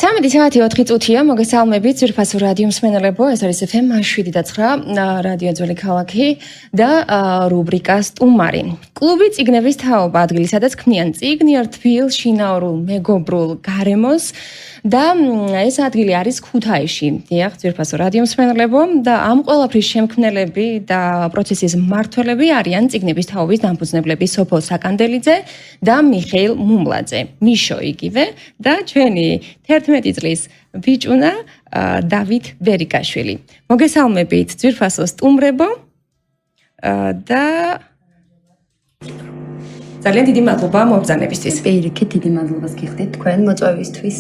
13:04 წუთია, მოგესალმებით ძვირფასო რადიო მსმენელებო, ეს არის FM 7:9 რადიო ძველი ქალაქი და რუბრიკა სტუმარი. კლუბი წიგნების თაობა, ადგილი, სადაც ქმნიან წიგნიერ თბილ, შინაურულ, მეგობრულ გარემოს და ეს ადგილი არის ქუთაისში. დიახ, ძვირფასო რადიო მსმენელებო და ამ ყველაფრის შემქმნელები და პროცესის მმართველები არიან წიგნების თაობის დამფუძნებლები სოფო საკანდელიძე და მიხეილ მუმლაძე. მიშო იგივე და ჩვენი 11 წლის ბიჭუნა დავით ბერიკაშვილი. მოგესალმებით ძვირფასო სტუმრებო და ძალიან დიდი მადლობა მობრძანებისთვის. პირიქით დიდი მადლობას გიხდით თქვენ მოწვევისთვის.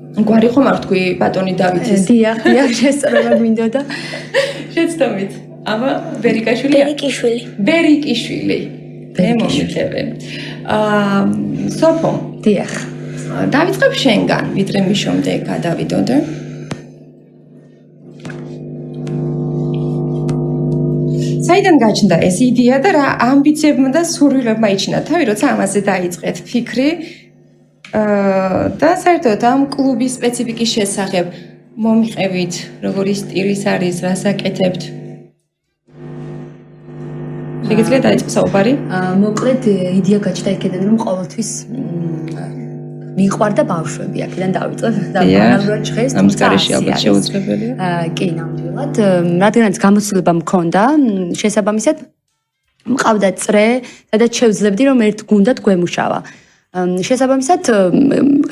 გვარი ხომ არ თქვი ბატონი დავითის? დიახ, შესწორება მინდოდა. შეცდომით. აბა ბერიკაშვილი? ბერიკიშვილი. მე მომიწევენ. სოფო. დიახ. დავიწყებ შენგან, ვიდრე მიშომდე გადავიდოდე. საიდან გაჩნდა ეს იდეა და რა ამბიციებმა და სურვილებმა იჩინა თავი, როცა ამაზე დაიწყეთ ფიქრი? და საერთოდ ამ კლუბის სპეციფიკის შესახებ მომიყევით, როგორი სტილის არის, რას აკეთებთ? შეგიძლიათ დაიწყო საუბარი? მოკლედ იდეა გაჩნდა იქიდან, რომ ყოველთვის მიყვარდა ბავშვები, აქედან დავიწყებ და განავრად ჟღერს. ამის გარეშე ალბათ შეუძლებელია. კი, ნამდვილად. რადგანაც გამოცდილება მქონდა, შესაბამისად მყავდა წრე, სადაც შევძლებდი, რომ ერთ გუნდად გვემუშავა. შესაბამისად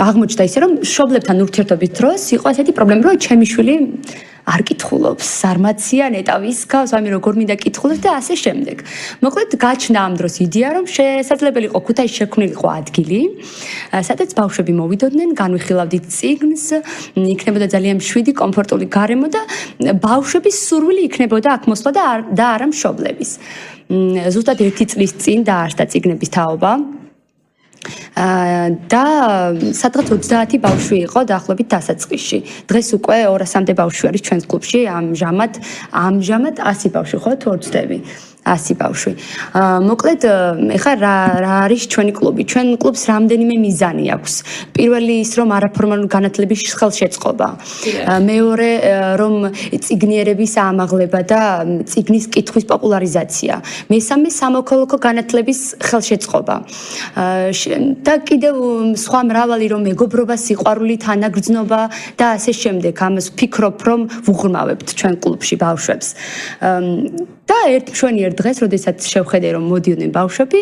აღმოჩნდა ისე, რომ მშობლებთან ურთიერთობის დროს იყო ასეთი პრობლემა, რომ ჩემი შვილი არ კითხულობს, ზარმაცია, ნეტავის გავს, ამი როგორ მინდა კითხულობს და ასე შემდეგ. მოკლედ გაჩნდა ამ დროს იდეა, რომ შესაძლებელი იყო ქუთაისში შექმნილიყო ადგილი, სადაც ბავშვები მოვიდოდნენ, განვიხილავდით წიგნს, იქნებოდა ძალიან მშვიდი, კომფორტული გარემო და ბავშვების სურვილი იქნებოდა აქ მოსვლა და არა მშობლების. ზუსტად 1 წლის წინ დაარსდა წიგნების თაობა. და სადღაც 30 ბავშვი იყო დაახლოებით დასაწყისში. დღეს უკვე 200-მდე ბავშვი არის ჩვენს კლუბში, ამჟამად 100 ბავშვი ხო თუ 20? 100 ბავშვი. მოკლედ, ეხლა რა არის ჩვენი კლუბი? ჩვენ კლუბს რამდენიმე მიზანი აქვს. პირველი ის, რომ არაფორმალური განათლების ხელშეწყობა. მეორე, რომ წიგნიერების ამაღლება და წიგნის კითხვის პოპულარიზაცია. მესამე, სამოქალაქო განათლების ხელშეწყობა. და კიდევ სხვა მრავალი, რომ მეგობრობა, სიყვარული, თანაგრძნობა და ასე შემდეგ. ამას ვფიქრობ, რომ ვუღრმავებთ ჩვენ კლუბში ბავშვებს. და მშვენიერ დღეს, როდესაც შევხედე, რომ მოდიოდნენ ბავშვები,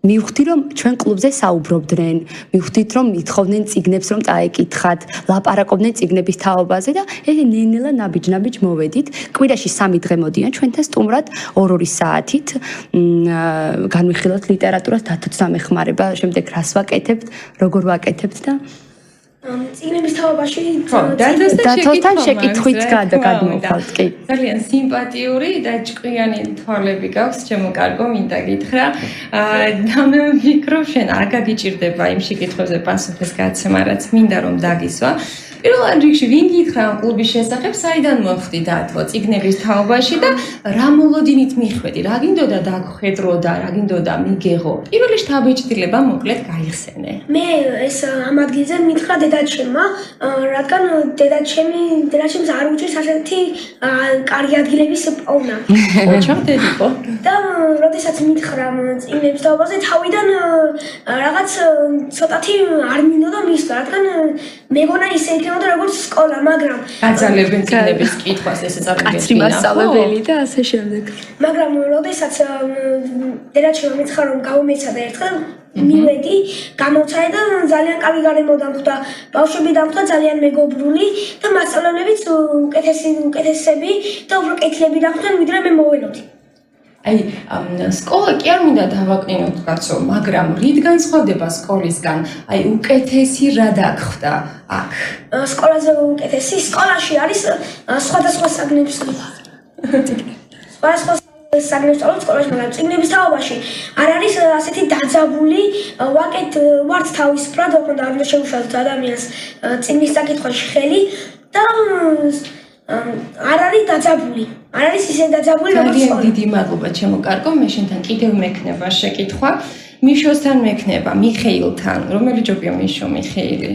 მივხვდი, რომ ჩვენ კლუბზე საუბრობდნენ, მივხვდით, რომ ითხოვდნენ წიგნებს, რომ წაეკითხათ, ლაპარაკობდნენ წიგნების თაობაზე და ნელა ნაბიჯ მოვედით. კვირაში 3 დღე მოდიან ჩვენთან სტუმრად 2 საათით. განვიხილოთ ლიტერატურას, დათოცვა მეხმარება, შემდეგ რას ვაკეთებთ, როგორ ვაკეთებთ და წიგნების თაობაში დათოსთან შეკითხვით გადმოვხვალთ, კი. ძალიან სიმპათიური და ჭკვიანი თვალები გაქვს, ჩემო კარგო, მინდა გითხრა. და მე ვფიქრობ, შენ არ გაგიჭირდება იმ შეკითხვებზე პასუხის გაცემა, რაც მინდა რომ დაგისვა. პირველ რიგში ვინ გითხრა ამ კლუბის შესახებ, საიდან მოხვდი დათო წიგნების თაობაში და რა მოლოდინით მიხვედი, რა გინდოდა დაგხვედრო და რა გინდოდა მიგეღო. პირველი შთაბეჭდილება მოკლედ გაიხსენე. მე ეს ამ ადგილზე მითხრა დედაჩემმა, რადგან დედაჩემს არ უჭირს ასეთი კარგი ადგილების პოვნა. ოჩამ დედიკო. და როდესაც მითხრა წიგნების თაობაზე, თავიდან რაღაც ცოტათი არ მინდოდა მისვლა, რადგან მეგონა ისე იქნებოდა როგორც სკოლა, მაგრამ აძალებენ წიგნების კითხვას, ესე წარმოგედგინა. კაცრი მასწავლებელი და ასე შემდეგ. მაგრამ როდესაც დედაჩემმა მითხრა, რომ გამომეცადა ერთხელ, მივედი, გამოვცადე და ძალიან კარგი გარემო დამხვდა, ბავშვები დამხვდა ძალიან მეგობრული და მასწავლებლებიც უკეთესები და უფრო კეთილები დამხვდნენ, ვიდრე მე მოველოდი. აი, სკოლა კი არ მინდა დავაკნინოთ კაცო, მაგრამ რით განსხვავდება სკოლისგან? აი, უკეთესი რა დაგხვდა აქ? სკოლაზე უკეთესი, სკოლაში არის სხვადასხვა საგნების სხვადასხვა საგნებს სწავლობ სკოლაში, მაგრამ წიგნების თაობაში არ არის ასეთი დაძაბული, ვართ თავისუფლად, ოღონდ არ უნდა შეუშვათ ადამიანს წიგნის საკითხში ხელი და არ არის დაძაბული. არ არის ისე დაძაბული, როგორც სკოლა. ძალიან დიდი მადლობა, ჩემო კარგო, მე შენთან კიდევ მექნება შეკითხვა. მიშოსთან მექნება, მიხეილთან. რომელი ჯობია მიშო, მიხეილი?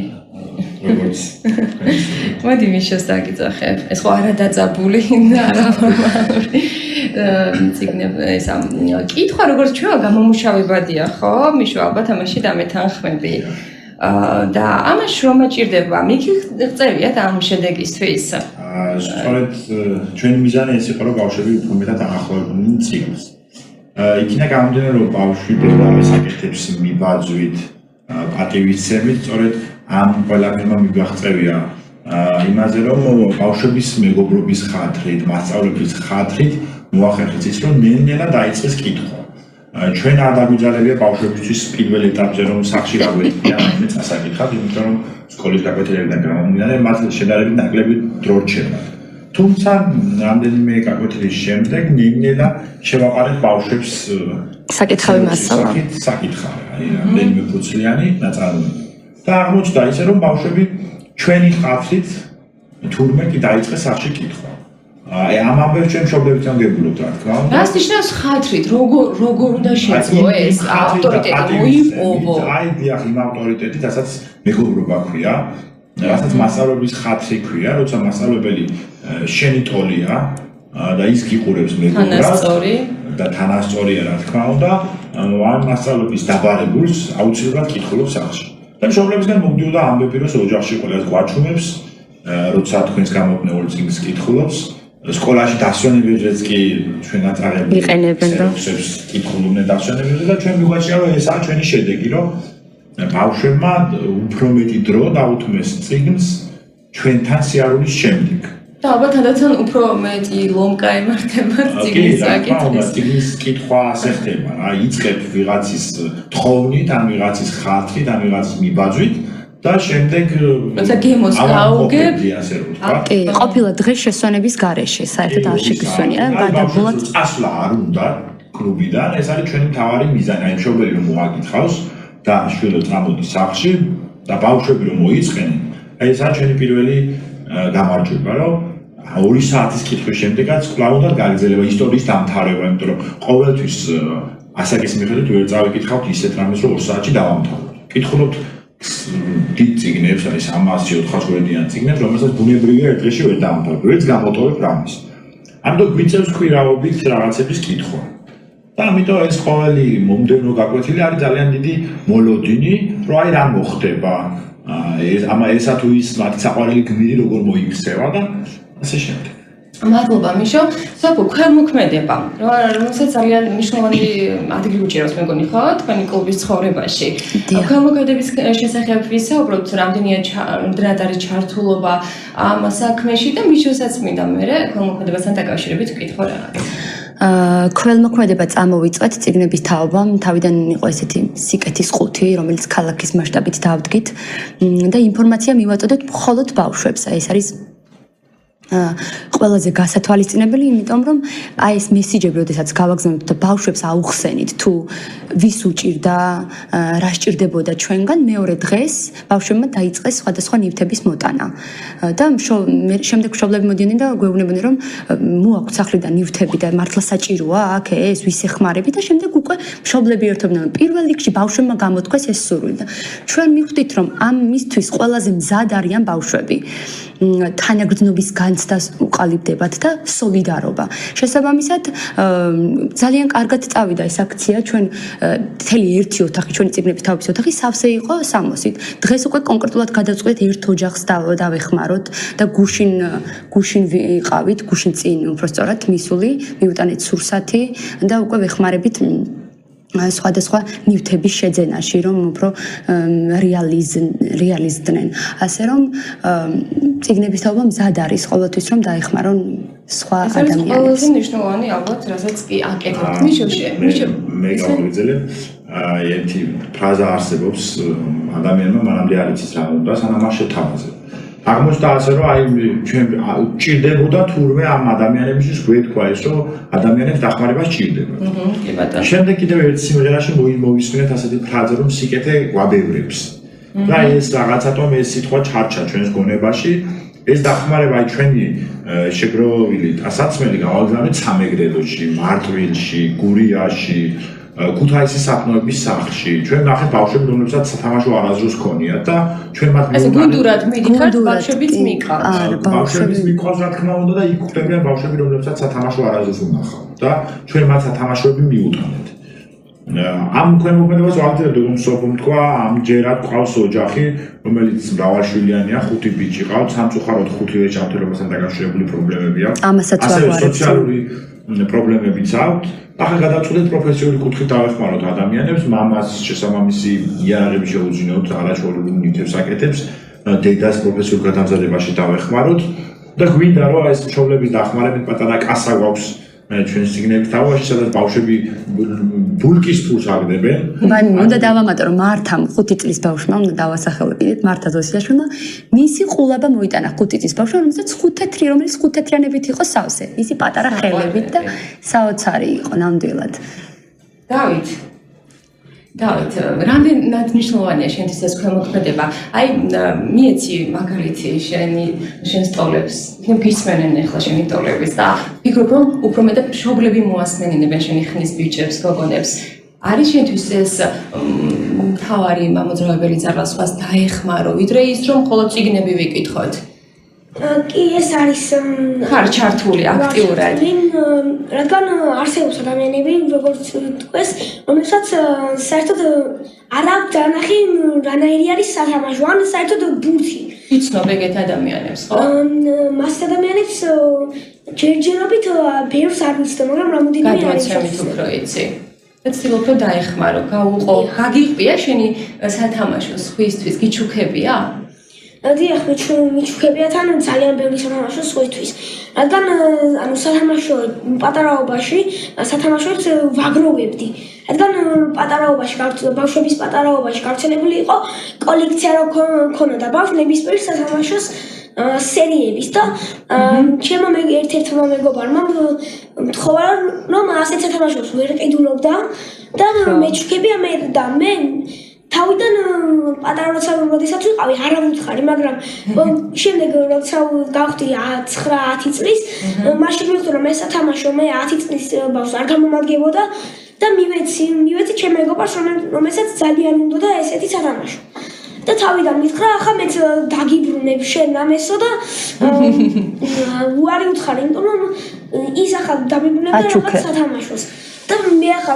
როგორც მოდი მიშოს დაგიძახებ. ეს ხო არადაწაბული და არაფორმალური ციგნები ესა კითხვა როგორც ჩვენ გამომუშავებადია, ხო? მიშო ალბათ ამაში დამეთანხმები. და ამაში რომ აჭირდება, მიგიღწევიათ ამ შედეგისთვის. სწორედ ჩვენი მიზანი ეს იყო, რომ ბავშვები უფრო მეტად დაახლოებულნი ციგნს. იქინა გამომდინარე, რომ ბავშვი ბევრ საკითხებს მიბაძვით, პატივისცემით, სწორედ ამ ყველაფერმა მიგაღწევია იმაზე, რომ ბავშვების მეგობრობის ხათრით, მასწავლებლების ხათრით მოახერხეთ ის, რომ ნელ-ნელა დაიწყეს კითხვა. ჩვენ არ დაგვიძალებია ბავშვებისთვის პირველ ეტაპზე რომ სახში გაგვეცდიან რაიმე წასაკითხად, იმიტომ რომ სკოლის გაკვეთილებიდან გამომდინარე, მათ შედარებით ნაკლები დრო რჩებათ. თუმცა რამდენიმე გაკვეთილის შემდეგ ნელ-ნელა შევაყარეთ ბავშვებს საკითხავი მასალა. საკითხავი, რამდენიმე ფუცლიანი ნაწარმოები. და აღმოჩნდა ისე, რომ ბავშვები ჩვენი ხათრით თურმე კი დაიწყეს სახში კითხვა. ამ ამბებს ჩვენ მშობლებთან გებულობთ, რა თქმა უნდა. რას ნიშნავს ხათრით? როგორ უნდა შეძლო ეს ავტორიტეტი მოიპოვო? აი, დიახ, იმ ავტორიტეტით, რასაც მეგობრობა ქვია, რასაც მასწავლებლის ხათრი ქვია, როცა მასწავლებელი შენი ტოლია და ის გიყურებს მეგობრად და თანასწორია, რა თქმა უნდა, ამ მასწავლებლის დაბარებულს აუცილებლად კითხულობს სახში. და მშობლებისგან მოგდიოდა ამბები, რომ ოჯახში ყველას გვაჩვენებს, როცა თქვენს გამოკნეულ წიგნს კითხულობს. სკოლაში დასვენებებზეც კი ჩვენ აწარმოებთ იყენებენ და კითხულობდნენ დასვენებებზე და ჩვენ მიგვაჩნია რომ ესაა ჩვენი შედეგი, რომ ბავშვებმა უფრო მეტი დრო დაუთმეს წიგნს ჩვენთან სიარულის შემდეგ. და ალბათ თანდათან უფრო მეტი ლომკა ემართება წიგნის საკითხის. წიგნის კითხვა ასე ხდება, რა იწყებ ვიღაცის თხოვნით, ან ვიღაცის ხათრით, ან ვიღაცის მიბაძვით და შემდეგ როცა გემოს გაუგებ, ასე რომ ვთქვა. კი, ყოფილა დღეს შესვენების გარეშე, საერთოდ არ შეგვისვენია, გადაგულად წასვლა არ უნდა კლუბიდან, ეს არის ჩვენი მთავარი მიზანი, აი მშობელი რომ მოაგითხავს და შვილო წამოდის სახლში და ბავშვები რომ მოიწყენენ, აი ეს არის ჩვენი პირველი გამარჯვება, რომ 2 საათის კითხვის შემდეგაც კვლავ უნდა გაგრძელება ისტორიის დამთავრება, იმიტომ რომ ყოველთვის ასაკის მიხედვით ვერ წავიკითხავთ ისეთ რამეს, რომ 2 საათში დავამთავროთ. კითხულობთ დიდ წიგნებს, არის 300-400 გვერდიან წიგნებს, რომელსაც ბუნებრივია ერთ დღეში ვერ დავამთავრებ, ვერც გამოტოვებ რამის. ამიტომ გვიწევს ქვირაობით რაღაცების კითხვა. და ამიტომ ეს ყოველი მომდევნო გაკვეთილი არის ძალიან დიდი მოლოდინი, რომ აი რა მოხდება, ესა თუ ის მათი საყვარელი გმირი როგორ მოიქცევა და ასე შემდეგ. მადლობა მიშო. საფო, ქველმოქმედება, რომელსაც ძალიან მნიშვნელოვანი ადგილი უჭირავს მეგონი ხო თქვენი კლუბის ცხოვრებაში. ქველმოქმედების შესახებ ვისაუბროთ, რამდენად არის ჩართულობა ამ საქმეში და მიშოსაც მინდა მე ქველმოქმედებასთან დაკავშირებით ვკითხო რაღაც. ქველმოქმედება წამოვიწყეთ წიგნების თაობამ, თავიდან იყო ესეთი სიკეთის ყუთი, რომელიც ქალაქის მასშტაბით დავდგით და ინფორმაცია მივაწოდეთ მხოლოდ ბავშვებს. ეს არის ყველაზე გასათვალისწინებელი, იმიტომ რომ აი ეს მესიჯები, როდესაც გავაგზავნებთ და ბავშვებს აუხსენით, თუ ვის უჭირდა, რა სჭირდებოდა ჩვენგან, მეორე დღეს ბავშვებმა დაიწყეს სხვადასხვა ნივთების მოტანა. და შემდეგ მშობლები მოდიოდნენ და გვეუბნებოდნენ, რომ მოაქვთ სახლიდან ნივთები და მართლა საჭიროა აქ ეს, ვის ეხმარები და შემდეგ უკვე მშობლები ერთობდნენ, პირველ რიგში ბავშვებმა გამოთქვეს ეს სურვილი და ჩვენ მივხვდით, რომ ამისთვის ყველაზე მზად არიან ბავშვები. თანაგრძნობის განცდას უყალიბდებათ და სოლიდარობა. შესაბამისად, ძალიან კარგად წავიდა ეს აქცია, ჩვენ მთელი ერთი ოთახი, ჩვენი წიგნების თაობის ოთახი სავსე იყო 60-ით. დღეს უკვე კონკრეტულად გადავწყვეტ ერთ ოჯახს დავეხმაროთ და გუშინ ვიყავით, გუშინ წინ უბრალოდ მისული, მივუტანეთ სურსათი და უკვე ვეხმარებით სხვადასხვა ნივთების შეძენაში, რომ უფრო რეალიზდნენ. ასე რომ წიგნების თაობა მზად არის ყოველთვის, რომ დაეხმარონ სხვა ადამიანებს. ეს ყველაზე მნიშვნელოვანი ალბათ, რასაც კი აკეთებთ. მე გავაგრძელებ. ერთი ფრაზა არსებობს ადამიანმა მანამდე არ იცის რა უნდა, სანამ არ შეთავაზებ. აღმოჩნდა ასე, რომ აი ჩვენ ჭირდებოდა თურმე ამ ადამიანებისთვის გვეთქვა ეს, რომ ადამიანებს დახმარება სჭირდება. კი ბატონო. შემდეგ კიდევ ერთ სიმღერაში მოვისმინეთ ასეთი ფრაზა, რომ სიკეთე გვაბევრებს. და ეს რაღაცათომ ეს სიტყვა ჩარჩა ჩვენს გონებაში. ეს დახმარება აი ჩვენი შეგროვილი ტანსაცმელი გავაგზავნეთ სამეგრელოში, მარტვილში, გურიაში ქუთაისის სათნოების სახლში. ჩვენ ნახეთ ბავშვები, რომლებსაც სათამაშო არაზრუს ქონიათ და ჩვენ მათ ასე გუნდურად მიდიხართ, ბავშვებიც მიყავთ. ბავშვების მიყავს რა თქმა უნდა და იქ ხვდებიან ბავშვები, რომლებსაც სათამაშო არაზრუს უნახავთ და ჩვენ მათ სათამაშოები მიუტანეთ. ამ ქვემოქმედებას ვაგრძელებთ, რომ სოფომ თქვა, ამჯერად ყავს ოჯახი, რომელიც მრავალშვილიანია, 5 ბიჭი ყავს, სამწუხაროდ 5-ე ჯანმრთელობასთან დაკავშირებული პრობლემები აქვს. ამასაც ვაღვარებთ. სოციალური პრობლემებიც აქვს. ახლა გადავწყვეტეთ პროფესიული კუთხით დავეხმაროთ ადამიანებს, მამას შესაბამისი იარაღები შეუძინოთ, არაჩვეულებრივ ნივთებს აკეთებს, დედას პროფესიულ გადამზადებაში დავეხმაროთ და გვინდა რომ ეს მშობლების დახმარებით პატარა კასა გვაქვს ჩვენ სიგნების თავაში, სადაც ბავშვები ბულკის ფულს აგდებენ. უნდა დავამატო, რომ მართამ 5 წლის ბავშვმა უნდა დავასახელებინეთ მართა ზოსიაშვილმა, მისი ყულაბა მოიტანა 5 წლის ბავშვმა, რომელსაც ხუთეთრი, რომელიც ხუთეთრიანებით იყო სავსე. ისი პატარა ხელებით და საოცარი იყო ნამდვილად. დავით, რამდენად მნიშვნელოვანია შენთვის ეს ქვემოქმედება? აი, მიეცი მაგალითი შენ სტოლებს, გისმენენ ახლა შენი სტოლების და ფიქრობ, რომ უფრო მეტად მშობლები მოასმენინებენ შენი ხნის ბიჭებს, გოგონებს. არის შენთვის ეს მთავარი მამოძრავებელი ძალასხმას დაეხმარო, ვიდრე ის, რომ მხოლოდ წიგნები ვიკითხოთ? კი, ეს არის ხარ ჩართული აქტიურად. რადგან არსებობს ადამიანები, როგორც თქვეს, რომელსაც საერთოდ არ აქვს დანახი, რანაირი არის სათამაშო, ან საერთოდ ბურთი. იცნობ ეგეთ ადამიანებს, ხო? მას ადამიანებს ჯერჯერობით ბევრს არ ვიცნობ, მაგრამ რამოდენიმე არის. გადმოცემით უფრო იცი. ცდილობ რომ დაეხმარო, გაუყო, გაგიღბია შენი სათამაშო სხვისთვის, გიჩუქებია? დიახ, მიჩუქებია თან ძალიან ბევრი სათამაშო სხვისთვის. რადგან ანუ სათამაშო პატარაობაში სათამაშოებს ვაგროვებდი. რადგან პატარაობაში ბავშვების პატარაობაში გავრცელებული იყო კოლექცია რო ქონოდა ბავშვების სათამაშოს სერიების და ჩემო ერთ-ერთმა მეგობარმა მთხოვა რომ ასეთ სათამაშოს ვერ ყიდულობდა და მეჩუქებია მე და მე თავიდან პატარა როდესაც ვიყავი არ ავუთხარი, მაგრამ შემდეგ როცა გავხდი 9-10 წლის, მაშინ მივხვდი რომ ეს სათამაშო მე 10 წლის ბავშვს არ გამომადგებოდა და მივეცი ჩემ მეგობარს რომელსაც ძალიან უნდოდა ესეთი სათამაშო. და თავიდან მითხრა, ახლა მეც დაგიბრუნებ შენ ამესო და უარი უთხარი, იმიტომ რომ ის ახლა დამიბრუნებდა რაღაც სათამაშოს. და მე ახლა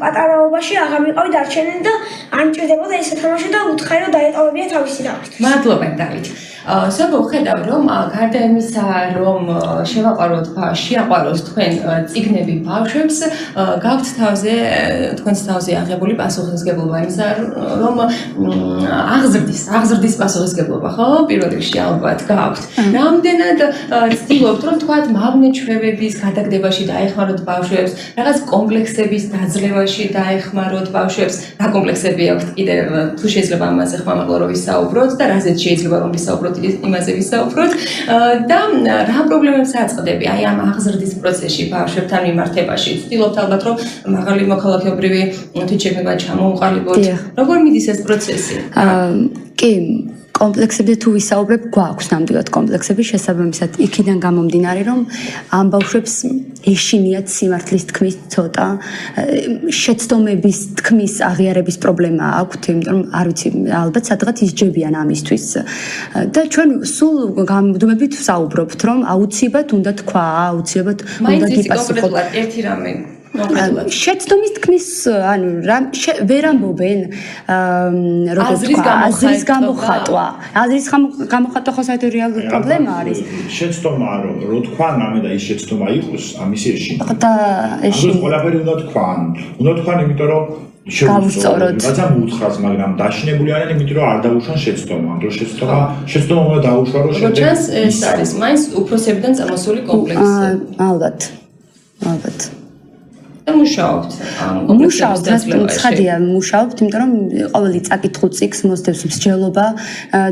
პატარაობაში აღარ მიყავი დარჩენენ და არ მჭირდებოდა ეს სათამაშო და უთხარი რომ დაეტოვებია თავისი დავით. მადლობა დავით. სოფო ხედავ რომ გარდა იმისა რომ შეაყვაროთ თქვენ წიგნები ბავშვებს, გაქვთ თქვენს თავზე აღებული პასუხისმგებლობა იმისა რომ აღზრდის პასუხისმგებლობა, ხო? პირველ რიგში ალბათ გაქვთ. რამდენად ცდილობთ რომ თქვათ მავნე ჩვევების გადაგდებაში დაეხმაროთ ბავშვებს, რაღაც კომპლექსების დაძლევაში დაეხმაროთ ბავშვებს, რა კომპლექსები აქვთ კიდევ თუ შეიძლება ამაზე ხმამაღლა რომ ვისაუბროთ და რაზეც შეიძლება რომ ვისაუბროთ იმაზე ვისაუბროთ და რა პრობლემებს აწყდები აი ამ აღზრდის პროცესში ბავშვებთან მიმართებაში. ვცდილობთ ალბათ რომ მაღალი მოქალაქეობრივი თვითშეგნება ჩამოუყალიბოთ. როგორ მიდის ეს პროცესი? კი, კომპლექსებზე თუ ვისაუბრებ, გვაქვს ნამდვილად კომპლექსები შესაბამისად იქიდან გამომდინარე, რომ ამ ბავშვებს ეშინიათ სიმართლის თქმის ცოტა, შეცდომების თქმის აღიარების პრობლემა აქვთ, იმიტომ რომ არ ვიცი, ალბათ სადღაც ისჯებიან ამისთვის. და ჩვენ სულ გამუდმებით ვსაუბრობთ, რომ აუცილებლად უნდა თქვა, აუცილებლად უნდა გიპასუხოთ. ერთი რამე შეცდომის თქმის, ანუ ვერ ამბობენ, როგორც თქვა, აზრის გამოხატვა. აზრის გამოხატვა ხო საერთოდ რეალური პრობლემა არის. შეცდომა რო თქვან, ამე და ის შეცდომა იყოს, ამის ეშინი. და ეშინი. ყველაფერი უნდა თქვან. უნდა თქვან, იმიტომ რომ გავუსწოროთ. რაცა მუთხას, მაგრამ დაშინებული არიან, იმიტომ რომ არ დაუშვან შეცდომა. ამ დროს შეცდომა უნდა დაუშვა, რომ შემდეგ ეს არის მაინც უფროსებიდან წამოსული კომპლექსი. ალბათ. მუშაობთ. ცხადია, მუშაობთ, იმიტომ რომ ყოველი წაკითხულ წიგნს მოსდევს მსჯელობა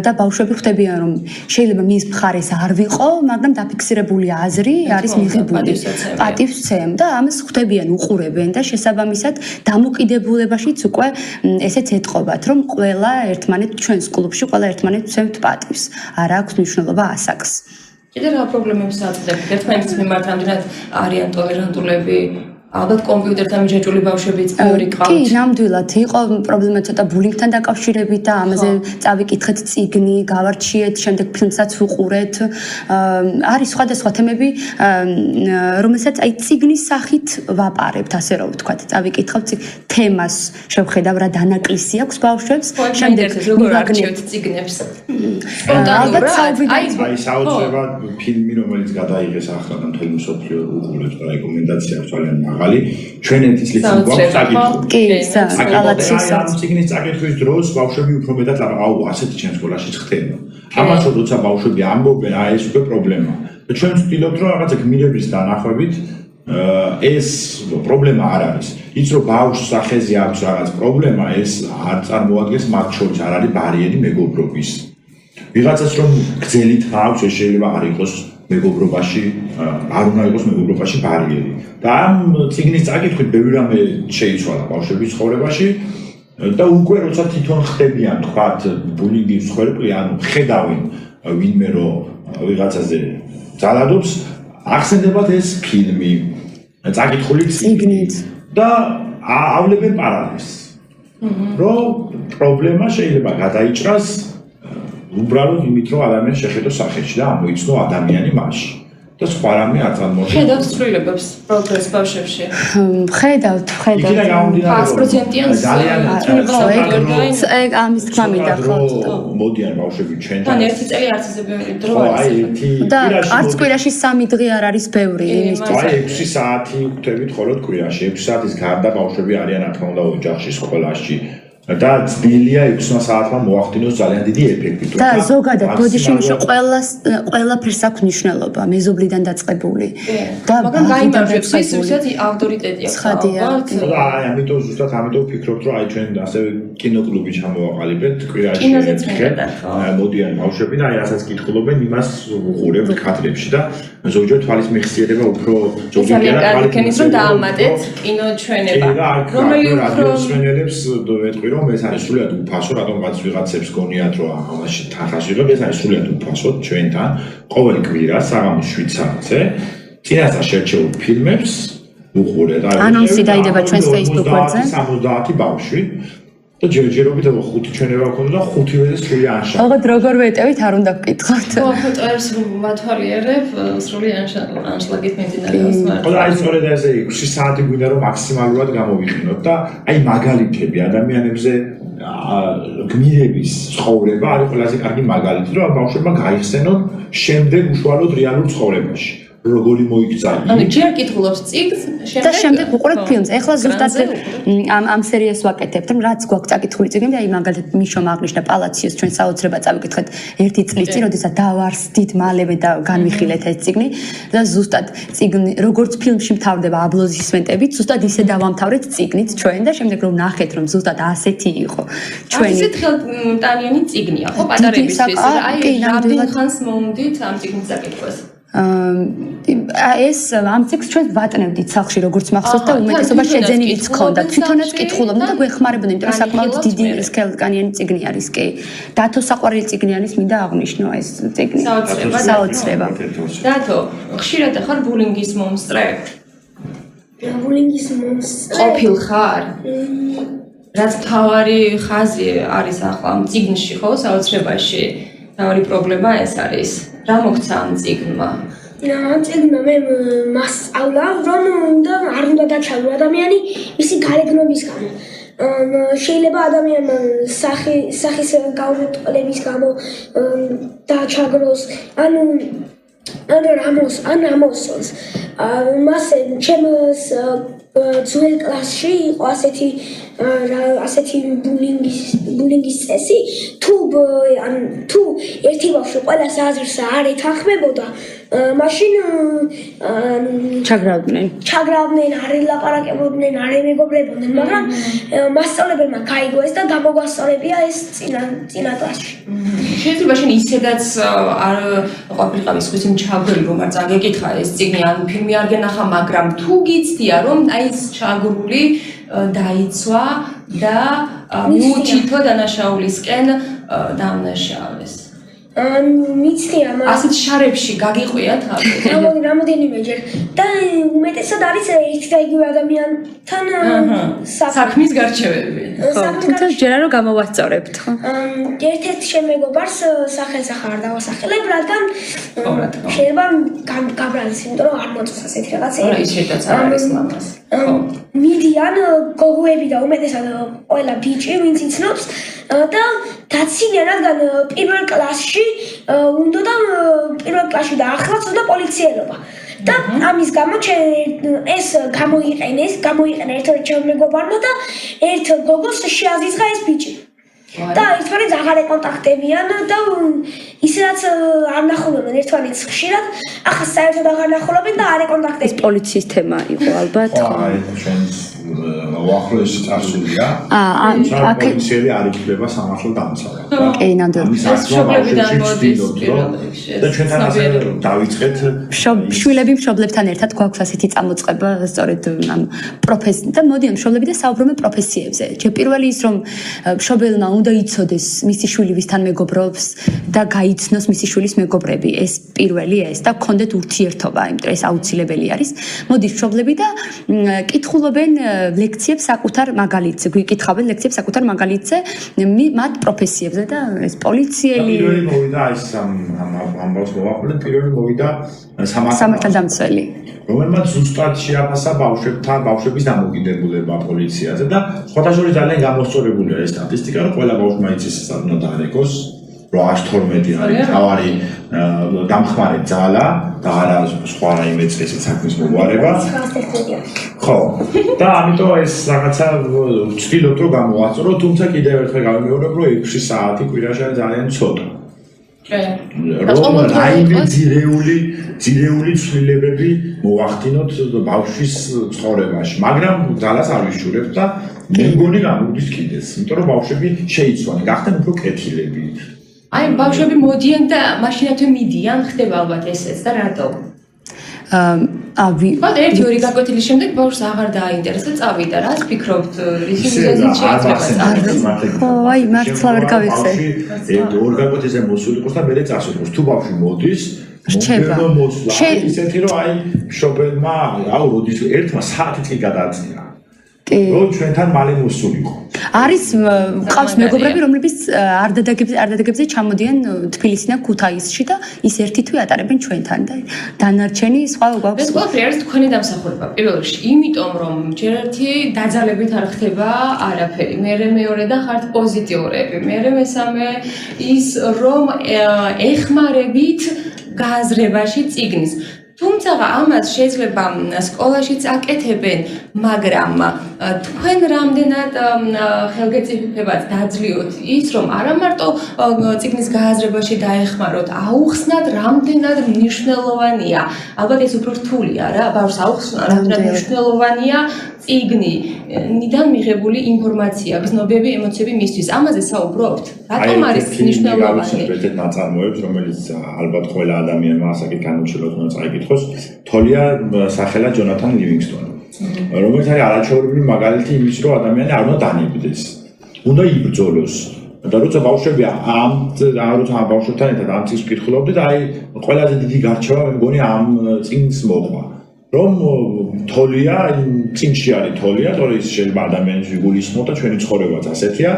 და ბავშვები ხვდებიან, რომ შეიძლება მის მხარეს არ ვიყო, მაგრამ დაფიქსირებული აზრი არის მიღებული. პატივსცემ და ამას ხვდებიან, უყურებენ და შესაბამისად დამოკიდებულებაშიც უკვე ესეც ეთყობათ, რომ ყველა ერთმანეთს ჩვენს კლუბში ყველა ერთმანეთს ვცემთ პატივს. არ აქვს მნიშვნელობა ასაკს. კიდე რა პრობლემებს აწყდებთ? ერთმანეთის მიმართ რამდენად არიან ტოლერანტულები? ალბათ კომპიუტერთან მიჯაჭვული ბავშვებიც ბევრი კი, ყავთ. ნამდვილად იყო პრობლემა ცოტა ბულინგთან დაკავშირებით და ამაზე წავიკითხეთ წიგნი, გავარჩიეთ, შემდეგ ფილმსაც ვუყურეთ. არის სხვადასხვა თემები, რომელსაც აი წიგნის სახით ვაპარებთ, ასე რომ ვთქვათ, წავიკითხავთ თემას, შევხედავ რა დანაკლისი აქვს ბავშვებს, შემდეგ როგორ არჩევთ წიგნებს? ალბათ აი საოცრებად ფილმი რომელიც გადაიღეს ახლა და მთელი მსოფლიო უყურებს და რეკომენდაცია აქვს ძალიან მაღალი ჩვენ ერთი წლის წინ გვაქვს საკითხი კი, სალაცის ამ წიგნის წაკითხვის დროს ბავშვები უფრო მეტად აუ ასეთი ჩემ სკოლაში ხდება ამას როცა ბავშვები ამბობენ აი ეს უკვე პრობლემაა და ჩვენ ვცდილობთ რომ რაღაცა გმირების დანახვებით ეს პრობლემა არ არის ის რომ ბავშვს სახეზე აქვს რაღაც პრობლემა ეს არ წარმოადგენს მათ შორის არ არის ბარიერი მეგობრობის ვიღაცას რომ გძელი თხა აქვს ეს შეიძლება არ იყოს მეგობრობაში არ უნდა იყოს მეგობრობაში ბარიერი და ამ წიგნის წაკითხვით ბევრი რამე შეიცვალა ბავშვების ცხოვრებაში და უკვე როცა თვითონ ხდებიან თქვათ ბულინგის მსხვერპლი ანუ ხედავენ ვინმე რომ ვიღაცაზე ძალადობს ახსენდებათ ეს ფილმი წაკითხული წიგნით და ავლებენ პარალელს რომ პრობლემა შეიძლება გადაიჭრას უბრალოდ იმით რომ ადამიანი შეხედოს სახეში და ამოიცნო ადამიანი მასში და სხვა რამე არ წარმოადგენს. ხედავთ ცვლილებებს პროგრესს ბავშვებში. ხედავთ. 100%-იან ამის თქმა მინდა ხო. მოდიან ბავშვები ჩვენთან. თან ერთი წელი არც ისე ბევრი დრო არის. და არც კვირაში 3 დღე არ არის ბევრი იმისთვის. აი 6 საათი გვხვდებით ხოლმე კვირაში. 6 საათის გარდა ბავშვები არიან რა თქმა უნდა ოჯახში, სკოლაში. და ძნელია 6 საათმა მოახდინოს ძალიან დიდი ეფექტი. და ზოგადად ბოდიში ყველაფერს აქვს მნიშვნელობა, მეზობლიდან დაწყებული. და მაგრამ გაიმარჯვებს ის ვისაც ავტორიტეტი აქვს. ალბათ. და აი ამიტომ ზუსტად ამიტომ ვფიქრობთ რომ აი ჩვენ ასევე კინოკლუბი ჩამოვაყალიბებთ კვირაში. მოდიან ბავშვები და აი რასაც კითხულობენ იმას უყურებთ კადრებში და ზოგჯერ თვალის მეხსიერება უფრო ზოგიერთ თვალის რომ დაამატეთ კინოჩვენება. რომელი უფრო რადიოსმენელებს ვეტყვი რომ ეს არის სრულიად უფასო, რატომღაც ვიღაცებს გონიათ რომ ამაში თანხას იღებ, ეს არის სრულიად უფასო ჩვენთან ყოველ კვირა საღამოს 7 საათზე. წინასწარ შერჩეულ ფილმებს უყურეთ. ანონსი დაიდება ჩვენს Facebook გვერდზე. 70 ბავშვი და ჯერჯერობით 5 ჩვენება ქონდა და 5-ვეზე სრული ანშლაგი. ალბათ როგორ ვეტევით არ უნდა გკითხოთ. ხო, ფოტოებს მათვალიერებ სრული ანშლაგით მიმდინარეობს მარტო. და აი სწორედ ესე 6 საათი გვინდა რომ მაქსიმალურად გამოვიყენოთ და აი მაგალითები ადამიანებზე გმირების ცხოვრება არის ყველაზე კარგი მაგალითი რომ ბავშვებმა გაიხსენონ შემდეგ უშუალოდ რეალურ ცხოვრებაში. როგორი მოიქცა. ანუ ჯერ კითხულობს წიგნს, და შემდეგ უყურებთ ფილმს. ეხლა ზუსტად ამ სერიას ვაკეთებთ, რაც გვაქვს წაკითხული წიგნები, აი მაგალითად მიშომ აღნიშნა პალაციოს ჩვენ საოცრება წავიკითხეთ 1 წლის წინ, როდესაც დავარსდით მალევე და განვიხილეთ ეს წიგნი და ზუსტად წიგნი როგორც ფილმში მთავრდება აპლოდისმენტებით, ზუსტად ისე დავამთავრეთ წიგნით ჩვენ და შემდეგ რომ ნახეთ რომ ზუსტად ასეთი იყო ჩვენი ასეთ ხელტანიანი წიგნია, ხო პატარებისთვის. აი რამდენ ხანს მომდით ამ წიგნის წაკითხვას? ეს ამ წიგნს ჩვენ ვატნევდით სახლში როგორც მახსოვს და უმეტესობა შეძენილიც ჰქონდა. თვითონაც კითხულობდა და გვეხმარებოდა, იმიტომ რომ საკმაოდ დიდი ხელკანიანი წიგნი არის კი. დათო საყვარელი წიგნი არის, მინდა აღვნიშნო ეს წიგნი. საოცრება. დათო, ხშირად ხარ ბულინგის მომსწრე? ბულინგის მომსწრე. ყოფილ ხარ? რაც თავარი ხაზი არის ახლა ამ წიგნში, ხო, საოცრებაში. თავარი პრობლემა ეს არის. რა მოგცა ამ წიგნმა? ამ წიგნმა მე მასწავლა, რომ არ უნდა დაჩაგრო ადამიანი მისი გარეგნობის გამო. შეიძლება ადამიანმა სახის გაუმეტყველების გამო დაჩაგროს, ან ამოსოს. მასე ჩემს ძველ კლასში იყო ასეთი ბულინგის წესი, თუ ერთი ბავშვი ყველას აზრს არ ეთანხმებოდა, მაშინ ჩაგრავდნენ, არ ელაპარაკებოდნენ, არ ემეგობრებოდნენ, მაგრამ მასწავლებელმა გაიგო ეს და გამოგვასწორებია ეს წინა კლასში. შეიძლება შენ ისედაც არ ყოფილიყავი სხვისი ჩაგვრელი რომ არ წაგეკითხა ეს წიგნი ან ფილმი არ გენახა, მაგრამ თუ გიცდია რომ აი ეს ჩაგრული დაიცვა და მიუთითო დანაშაულისკენ დამნაშავეს. მიცდია ასეთ შარებში გაგიყვია თავი. რამოდენიმეჯერ და უმეტესად არის ერთ და იგივე ადამიანთან საქმის გარჩევები. თუმცა ჯერ არ გამოვასწორებთ, ხო? ერთ-ერთ შემეგობარს სახელს ახლა არ დავასახელებ, რადგან შეიძლება გაბრალდეს, იმიტომ რომ არ მოწონს ასეთი რაღაცები. რა ისედაც არ არის ლამას. მიდიან გოგოები და უმეტესად ყველა ბიჭი, ვინც იცნობს და დაცინიან, რადგან პირველ კლასში უნდა და პირველ კლასში და ახლაც უნდა პოლიციელობა. და ამის გამო ეს გამოიყენა ერთ-ერთ შემეგობარმა და ერთ გოგოს შეაზიძღა ეს ბიჭი. და ერთმანეთს აღარ ეკონტაქტებიან და ისედაც არ ნახულობენ ერთმანეთს ხშირად, ახლა საერთოდ აღარ ნახულობენ და არ ეკონტაქტებიან. ეს პოლიციის თემა იყო ალბათ, ხო? აი, ჩვენს უახლოესი წარსულია. პოლიციელი არ იქნება სამართლო დამცავი. კი, ნამდვილად. მშობლებიდან მოდის პირველ რიგში. და ჩვენთან ასე დავიწყეთ შვილები მშობლებთან ერთად გვაქვს ასეთი წამოწყება სწორედ ამ პროფესიით და მოდიან მშობლები და საუბრობენ პროფესიებზე. ჯერ პირველი ის რომ მშობელმა უნდა იცოდეს მისი შვილი ვისთან მეგობრობს და გაიცნოს მისი შვილის მეგობრები. ეს პირველი ეს და გქონდეთ ურთიერთობა, იმიტომ ეს აუცილებელი არის. მოდის მშობლები და კითხულობენ ლექციებს საკუთარ მაგალითზე, გვიკითხავენ ლექციებს საკუთარ მაგალითზე მათ პროფესიებზე და ეს პოლიციელი პირველი მოვიდა ის ამბავს მოვაყოლეთ პირველი მოვიდა სამართალდამცველი რომელმაც ზუსტად შეაფასა ბავშვების დამოკიდებულება პოლიციაზე და სხვადასხვა ძალიან გამოსწორებულია ეს სტატისტიკა რომ ყველა ბავშვმა იცის სად უნდა დაარეკოს რომ 112 არის თავარი დამხმარე ძალა და არა სხვა რაიმე წესი საქმის მოგვარება ხო და ამიტომ ეს რაღაცა ვცდილობთ რომ გამოვასწორო თუმცა კიდევ ერთხელ გავიმეორებ რომ 6 საათი კვირაში არის ძალიან ცოტა რომ რაიმე ძირეული ცვლილებები მოვახდინოთ ბავშვის ცხოვრებაში მაგრამ ძალას არ ვიშურებთ და მე მგონი გამოვდის კიდეც იმიტომ რომ ბავშვები შეიცვალენ გახდნენ უფრო კეთილები აი ბავშვები მოდიან და მაშინათვე მიდიან ხდება ალბათ ესეც და რატო ბატონო ერთი ორი გაკვეთილის შემდეგ ბავშვს აღარ დააინტერესდა წავიდა რას ფიქრობთ რის მიზეზით შეიძლება აი მართლა ვერ გავიხსენე ორი გაკვეთილზე მოსულიყოს და მერე წასულიყოს თუ ბავშვი მოდის რჩება ისეთი რომ აი მშობელმა აუ როდის ერთმა საათით კი გადააწია კი რომ ჩვენთან მალე მოსულიყო არის ყავს მეგობრები რომლებიც არ დადებებზე ჩამოდიან თბილისიდან ქუთაისში და ის ერთი თვე ატარებენ ჩვენთან და დანარჩენი სხვა გვაქვს ეს ყველაფერი არის თქვენი დამსახურება პირველ რიგში იმიტომ რომ ჯერ ერთი დაძალებით არ ხდება არაფერი მერე მეორე და ხართ პოზიტიურები მერე მესამე ის რომ ეხმარებით გააზრებაში წიგნის თუმცა ამას შეიძლება სკოლაშიც აკეთებენ, მაგრამ თქვენ რამდენად ხელგეწიფებად დაძლიოთ ის, რომ არა მარტო წიგნის გააზრებაში დაეხმაროთ, აუხსნათ რამდენად მნიშვნელოვანია. ალბათ ეს უფრო რთულია რა, ბავშვს აუხსნა რამდენად მნიშვნელოვანია წიგნიდან მიღებული ინფორმაცია, გზნობები, ემოციები მისთვის. ამაზე საუბრობთ? რატომ არის მნიშვნელოვანი? ერთ ნაწარმოებს, რომელიც ალბათ ყველა ადამიანმა ასაკით განუჩლოდ უნდა წაიკითხოს, თოლია სახელად ჯონათან ლივინგსტონი. რომელიც არის არაჩვეულებრივი მაგალითი იმის, რომ ადამიანი არ უნდა დანებდეს. უნდა იბრძოლოს. და როცა ბავშვები როცა ბავშვებთან ერთად ამ წიგნს ვკითხულობდი და აი ყველაზე დიდი გარჩევა მე მგონი ამ წიგნს მოყვა. რომ თოლია წინში არის თოლია, თორე ის შეიძლება ადამიანის ვიგულისხმოთ და ჩვენი ცხოვრებაც ასეთია.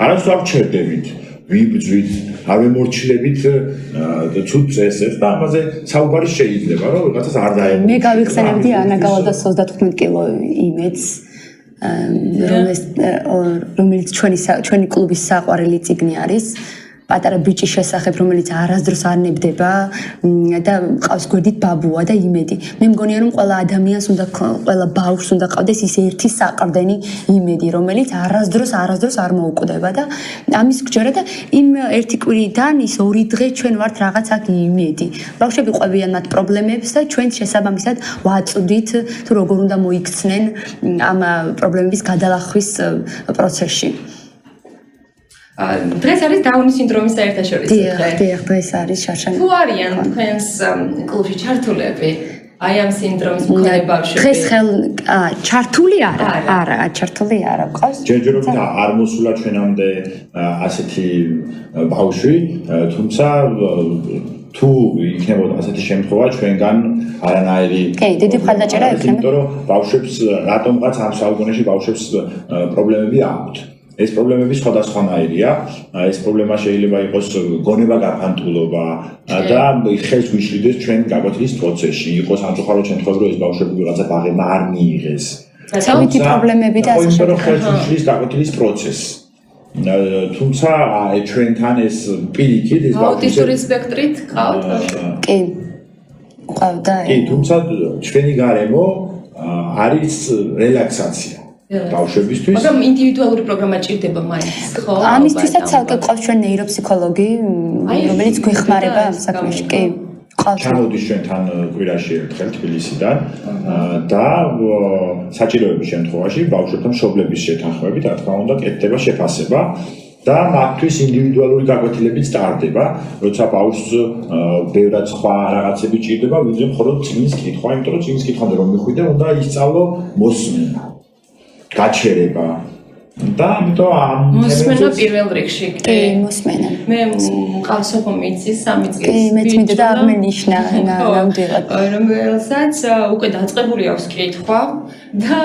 არასდროს არ ვჩერდებით, ვიბრძვით, არ ვემორჩილებით ცუდ წესებს და ამაზე საუბარი შეიძლება, რომ რაღაცას არ დაემორჩილოთ. მე გავიხსენებდი ანა გავალდას 35 კილო იმედს, რომელიც ჩვენი კლუბის საყვარელი წიგნი არის. პატარა ბიჭის შესახებ, რომელიც არასდროს არ ნებდება და ყავს გვერდით ბაბუა და იმედი. მე მგონია რომ ყველა ადამიანს უნდა ყველა ბავშვს უნდა ყავდეს ის ერთი საყრდენი იმედი, რომელიც არასდროს არ მოუკვდება და ამის გჯერა და იმ ერთი კვირიდან ის ორი დღე ჩვენ ვართ რაღაც აქ იმედი. ბავშვები ყვებიან მათ პრობლემებს და ჩვენ შესაბამისად ვაწვდით თუ როგორ უნდა მოიქცნენ ამ პრობლემების გადალახვის პროცესში. დღეს არის დაუნის სინდრომის საერთაშორისო დღე. დიახ, დღეს არის შარშანი. თუ არიან თქვენს კლუბში ჩართულები, აი ამ სინდრომის მქონე ბავშვები. დღეს ჩართული არა, ჩართული არა ყავს. ჯერჯერობით არ მოსულა ჩვენამდე ასეთი ბავშვი, თუმცა თუ იქნებოდა ასეთი შემთხვევა ჩვენგან არანაირი დიდი მხარდაჭერა ექნება. იმიტომ რომ ბავშვებს რატომღაც ამ საუკუნეში ბავშვებს პრობლემები აქვთ. ეს პრობლემები სხვადასხვანაირია. ეს პრობლემა შეიძლება იყოს გონება გაფანტულობა და ხელს გვიშლიდეს ჩვენ გაკვეთილის პროცესში. იყოს სამწუხაროდ შემთხვევები, რომ ეს ბავშვები ვიღაცა ბაღებმა არ მიიღეს. საერთოდ პრობლემები და ასე შემდეგ ხელს გვიშლის გაკვეთილის პროცესს. თუმცა ჩვენთან ეს პირიქით ეს აუტისტური სპექტრით ყავთ? კი. ყავდა. კი, თუმცა ჩვენი გარემო არის რელაქსაცია. ბავშვებისთვის. მაგრამ ინდივიდუალური პროგრამა ჭირდება მაინც, ხო? ამისთვისაც ცალკე ყავს ჩვენ ნეიროფსიქოლოგი, რომელიც გვეხმარება ამ საქმეში. კი. ჩამოდის ჩვენთან კვირაში ერთხელ თბილისიდან და საჭიროების შემთხვევაში ბავშვებთან მშობლების შეთანხმებით, რა თქმა უნდა, კეთდება შეფასება და მათთვის ინდივიდუალური გაკვეთილებიც ტარდება, როცა ბავშვს ბევრად სხვა რაღაცები ჭირდება, ვიდრე მხოლოდ წიგნის კითხვა, იმიტომ რომ წიგნის კითხვამდე რომ მიხვიდე, უნდა ისწავლო მოსმენა, გაჩერება და ამიტომ ამ მოსმენა პირველ რიგში. კი, მოსმენა. მე მყავს სოფო მიცის 3 წლის. კი, მეც მინდა და აღმენიშნა ნამდვილად. რომელსაც უკვე დაწყებული აქვს კითხვა და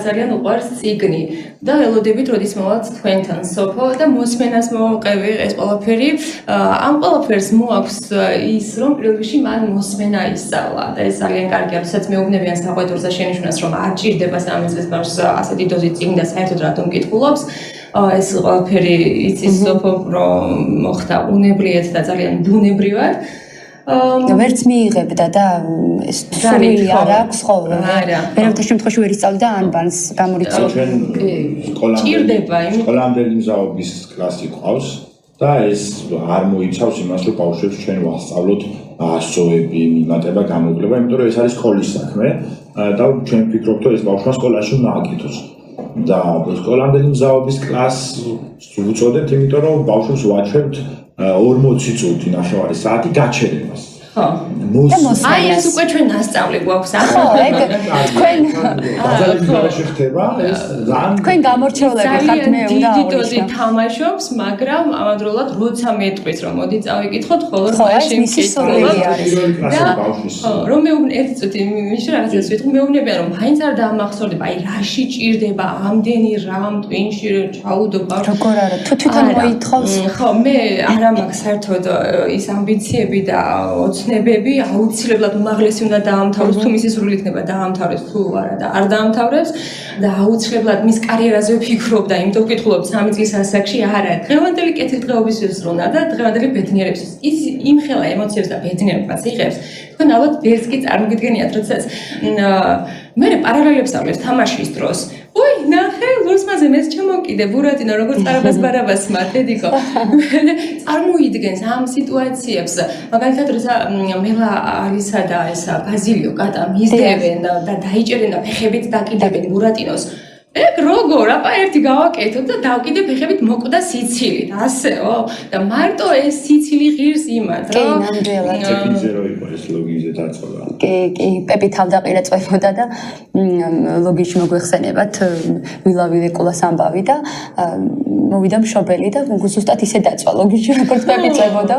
ძალიან უყვარს წიგნი და ელოდებით როდის მოვალთ თქვენთან სოფო და მოსმენას მოვყევი ეს ყველაფერი. ამ ყველაფერს მოაქვს ის რომ პირველ რიგში მან მოსმენა ისწავლა და ეს ძალიან კარგია, როდესაც მეუბნებიან საყვედურს და შენიშვნას რომ არ ჭირდება 3 წლის ბავშვს ასეთი დოზის წიგნი და საერთოდ რატომ კითხულობს. ეს ყველაფერი იცის სოფო რომ მოხდა უნებლიეთ და ძალიან ბუნებრივად. ვერც მიიღებდა და ეს სული არ აქვს ხო? ვერავითარ შემთხვევაში ვერ ისწავლიდა ანბანს გამორიცხული. ჩვენ ჭირდება იმ სკოლამდელი მზაობის კლასი ყავს და ეს არ მოიცავს იმას, რომ ბავშვებს ჩვენ ვასწავლოთ ასოები, მიმატება, გამოკვლევა, იმიტომ რომ ეს არის სკოლის საქმე და ჩვენ ვფიქრობთ, რომ ეს ბავშვმა სკოლაში უნდა აკეთოს. და სკოლამდელი მზაობის კლასს ვუწოდებთ, იმიტომ რომ ბავშვებს ვაჩვენებთ 40 წუთი ნახევარი საათი გაჩერებას. ხო. აი ეს უკვე ჩვენ ასწავლე გვაქვს ახლა. ხო, ეგ თქვენ ბაზარში ხდება ეს ძალიან თქვენ გამორჩეულები ხართ მე უნდა დიდი დოზი თამაშობს, მაგრამ ამავდროულად როცა მეტყვის რომ მოდი წავიკითხოთ, ხოლო საერთოდ რომ მეუბნე ერთი წუთი მიშა რაღაცას ვიტყვი, მეუბნებიან რომ მაინც არ დაამახსოვრდება, აი რაში ჭირდება ამდენი რამ ტვინში ჩაუდო ბავშვი. როგორ არა, თუ თვითონ მოითხოვს. ხო, მე არა მაქვს საერთოდ ის ამბიციები და ოცნებები, აუცილებლად უმაღლესი უნდა დაამთავროს, თუ მისი სრული იქნება დაამთავრებს, თუ არა და არ დაამთავრებს და აუცილებლად მის კარიერაზე ვფიქრობ და იმიტომ ვკითხულობ 3 წლის ასაკში, არა, დღევანდელი კეთილდღეობის ზრუნა და დღევანდელი ბედნიერების ის იმხელა ემოციებს და ბედნიერებას იღებს. თქვენ ალბათ ვერც კი წარმოგიდგენიათ, როდესაც მე პარალელებს ავლებს თამაშის დროს. ой, ნახე, ლურსმაზე მეც ჩამოვკიდე ბურატინო, როგორც წარაბას ბარაბას მათედიკო. წარმოიდგენს ამ სიტუაციებს, მაგალითად, როცა მელა ალისა და ესა ბაზილიო კატა მისდევენ და დაიჭერენ და ფეხებით დაკიდებენ ბურატინოს. ეგ როგორ, აბა ერთი გავაკეთოთ და დავკიდე ფეხებით მოკვდა სიცილით, ასეო? და მარტო ეს სიცილი ღირს იმათ, კი, ნამდვილად. პეპიძე რო იყო ეს ლოგიზე დაწოლა. კი, პეპი თავდაყირა წვებოდა და ლოგიში მოგვეხსენებათ ვილავილეკულას ამბავი და მოვიდა მშობელი და ზუსტად ისე დაწვა ლოგიში, როგორც პეპი წვებოდა.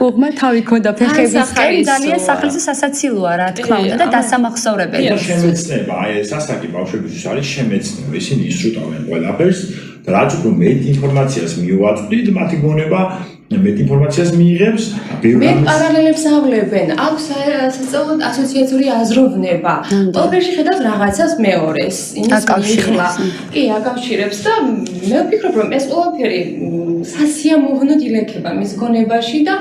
გუღმა თავი ქონდა ფეხების კენ, ძალიან სახლის სასაცილოა, რა თქმა უნდა და დასამახსოვრებელი. შემეცნება, აი ეს ასაკი ბავშვებისთვის არის შემეცნება. ისინი ისრუტავენ ყველაფერს, რაც უფრო მეტ ინფორმაციას მიუაწვდით, მათი გონება მეტ ინფორმაციას მიიღებს, მე პარალელებს ავლებენ, აქვს სასწავლო ასოციაციური აზროვნება. ყველაფერში ხედავთ რაღაცას მეორეს, იმის მიხლა. კი, აკავშირებს და მე ვფიქრობ, რომ ეს ყველაფერი სასიამოვნოდ ილექება მის გონებაში და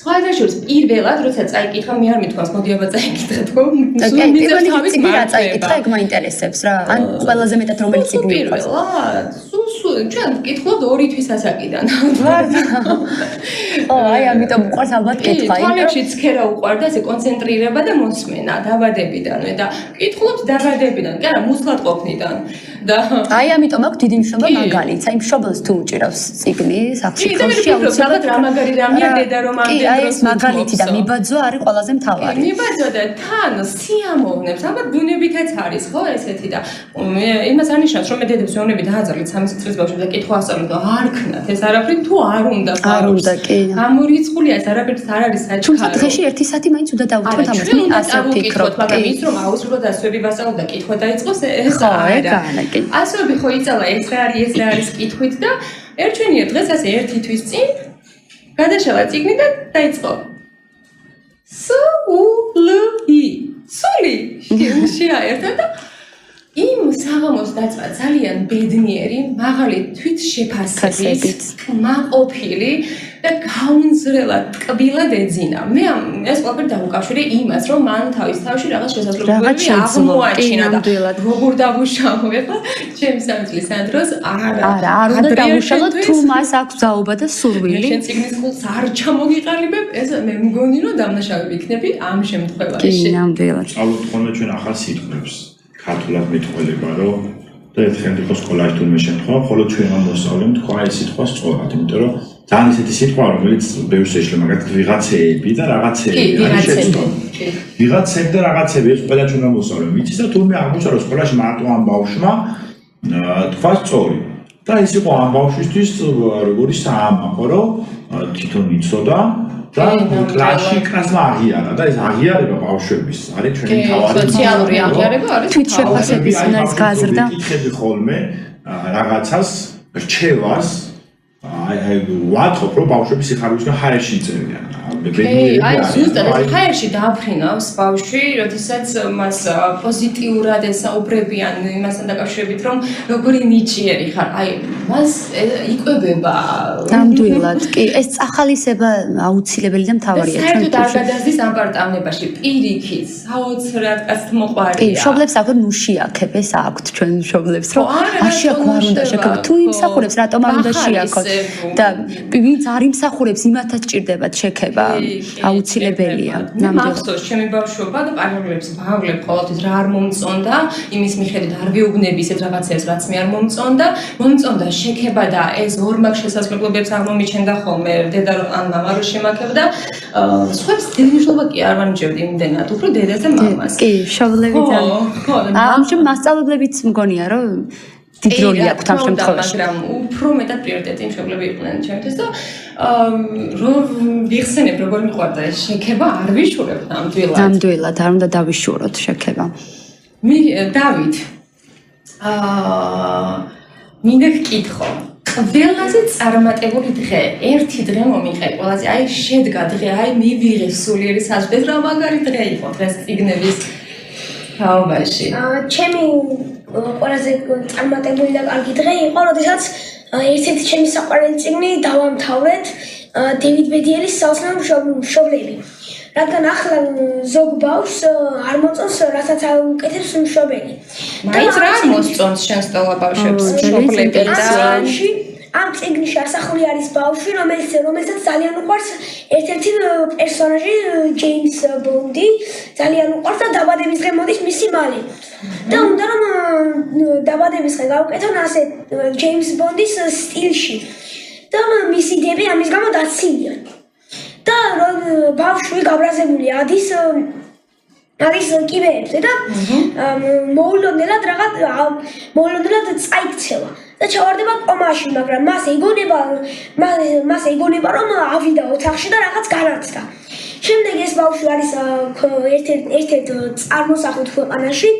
სხვათა შორის პირველად, როცა წაიკითხა, მე არ მithქვას, მოდი აბა წაიკითხეთ, ხო? პირველი წიგნი რა წაიკითხა, ეგ მაინტერესებს რა. ან ყველაზე მეტად რომელი წიგნი იყო? პირველად, ჩვენ ვკითხულობთ 2 თვის ასაკიდან. ო, აი ამიტომ უყვარს ალბათ კითხვა. თვალებში ცქერა უყვარდა, ესე კონცენტრირება და მოსმენა დაბადებიდანვე და ვკითხულობთ დაბადებიდან, კი არა, მუსლად ყოფნიდან. და აი ამიტომ აქვს დიდი მნიშვნელობა მაგალითს. აი მშობელს თუ უჭირავს ციგნი სახში ხოში ალბათ რა მაგარი რამეა დედა რომ ამდენ აი დროს ეს მაგალითი და მიბაძვა არის ყველაზე მთავარი. მიბაძვა და თან სიამოვნებს, ალბათ ბუნებითაც არის ხო ესეთი და იმას ანიშნავს რომ მე დედებს ვეუბნები დააძალეთ 3 წლის ბავშვი და კითხვა ასწავლეთ და არ ქნათ ეს არაფერი თუ არ უნდა არ უნდა კი. გამორიცხულია ეს არაფერს არ არის საჩქარო. თუმცა დღეში ერთი საათი მაინც უნდა დავუთმოთ ამას. მე ასე ვფიქრობ. მაგრამ ის რომ აუსრულოთ ასვები ვასწავლოთ და კითხვა დაიწყოს ეს არა. ასვები ხო იწალა ეს რა არის კითხვით და ერჩვენია დღეს ასე ერთი თვის წინ გადაშალა წიგნი და დაიწყო სული შეაერთა და იმ საღამოს დაწვა ძალიან ბედნიერი მაღალი თვით შეფასებით კმაყოფილი და გაუნზრელად ტკბილად ეძინა მე ეს ყველაფერი დავუკავშირე იმას რომ მან თავის თავში რაღაც შესაძლებლობები აღმოაჩინა და როგორ დავუშავო ეხლა ჩემი 3 წლის ანდროს არ უნდა დავუშავოთ თუ მას აქვს ძალობა და სურვილი შენ ციგნის ხულს არ ჩამოგიყალიბებ ეს მე მგონი რომ დამნაშავე ვიქნები ამ შემთხვევაში ნამდვილად სწავლობთ ხოლმე ჩვენ ახალ სიტყვებს ქართულად მეტყველება რომ და ერთხელ იყო სკოლაში თურმე შემთხვევა, ხოლო ჩვენ ამ მოსწავლემ თქვა ეს სიტყვა სწორად, იმიტომ რომ ძალიან ისეთი სიტყვა, რომელიც ბევრს ეშლება, მაგალითად ვიღაცეები და რაღაცეები, არის შეცდომა. ვიღაცები და რაღაცეები, ეს ყველა ჩვენ ამ მოსწავლემ ვიცის და თურმე აღმოჩნდა რომ სკოლაში მარტო ამ ბავშვმა თქვა სწორი. და ეს იყო ამ ბავშვისთვის როგორი საამაყო, რომ თვითონ იცოდა და კლასში კაცმა აღიარა და ეს აღიარება ბავშვების არის ჩვენი თავარი სოციალური აღიარება არის თვითშეფასების უნარის გაზრდა იკითხები ხოლმე რაღაცას რჩევას აი ვატყობ რომ ბავშვები სიხარულისგან ჰაერში იწერიან აი ზუსტად ჰაერში დააფრინავს ბავშვი როდესაც მას პოზიტიურად ესაუბრებიან იმასთან დაკავშირებით რომ როგორი ნიჭიერი ხარ აი მას იკვებება ნამდვილად კი ეს წახალისება აუცილებელი და მთავარია ჩვენ საერთოდ არ გადასდის ამ პარტავნებაში პირიქით საოცრად კაცთ მოყვარია კი მშობლებს აქვთ ნუში აქებ ეს აქვთ ჩვენ მშობლებს რომ არ შეაქვთ არ უნდა შექო თუ იმსახურებს რატომ არ უნდა შეაქოთ და ვინც არ იმსახურებს იმათაც ჭირდებათ შექება აუცილებელია ნამდვილად ჩემი ბავშვობა და პარალელებს ვავლებ ყოველთვის რა არ მომწონდა იმის მიხედვით არ ვიუბნები ისეთ რაღაცებს რაც მე არ მომწონდა შექება და ეს ორმაგ შესაძლებლობებს აღმომიჩენდა ხოლმე დედა ან მამა რო შემაქებდა სხვებს დიდი მნიშვნელობა კი არ ვანიჭებდი იმდენად უფრო დედას და მამას კი შავლები ძალიან ამჟამად მასწავლებლებიც მგონია რომ დიდ როლი აქვს ამ შემთხვევაში მაგრამ უფრო მეტად პრიორიტეტი მშობლები იყვნენ ჩემთვის და რომ ვიხსენებ როგორ მიყვარდა ეს შექება არ ვიშურებ ნამდვილად არ უნდა დავიშუროთ შექება დავით მინდა გკითხო ყველაზე წარმატებული დღე ერთი დღე მომიყე ყველაზე აი შედგა დღე აი მივიღე სულიერი საზღვრით რა მაგარი დღე იყო დღეს ციგნების თაობაში ჩემი ყველაზე წარმატებული და კარგი დღე იყო როდესაც ერთ-ერთი ჩემი საყვარელი წიგნი დავამთავრეთ დევიდ ბედიელის საოცნებო მშობლები რადგან ახლა ზოგ ბავშვს არ მოწონს რასაც უკეთებს მშობელი მაინც რა მოსწონს შენ სტოლა ბავშვებს მშობლები და ამ წიგნში ასახული არის ბავშვი რომელსაც ძალიან უყვარს ერთ-ერთი პერსონაჟი ჯეიმს ბონდი ძალიან უყვარს და დაბადების დღე მოდის მისი მალე და უნდა რომ დაბადების დღე გავუკეთონ ასე ჯეიმს ბონდის სტილში და მისი დები ამის გამო დაცილია და ბავშვი გაბრაზებული არის კიბეებზე და მოულოდნელად წაიქცევა და ჩავარდება კომაში, მაგრამ მას ეგონება რომ ავიდა ოთახში და რაღაც განათდა. შემდეგ ეს ბავშვი არის ერთ-ერთ წარმოსახვით ქვეყანაში.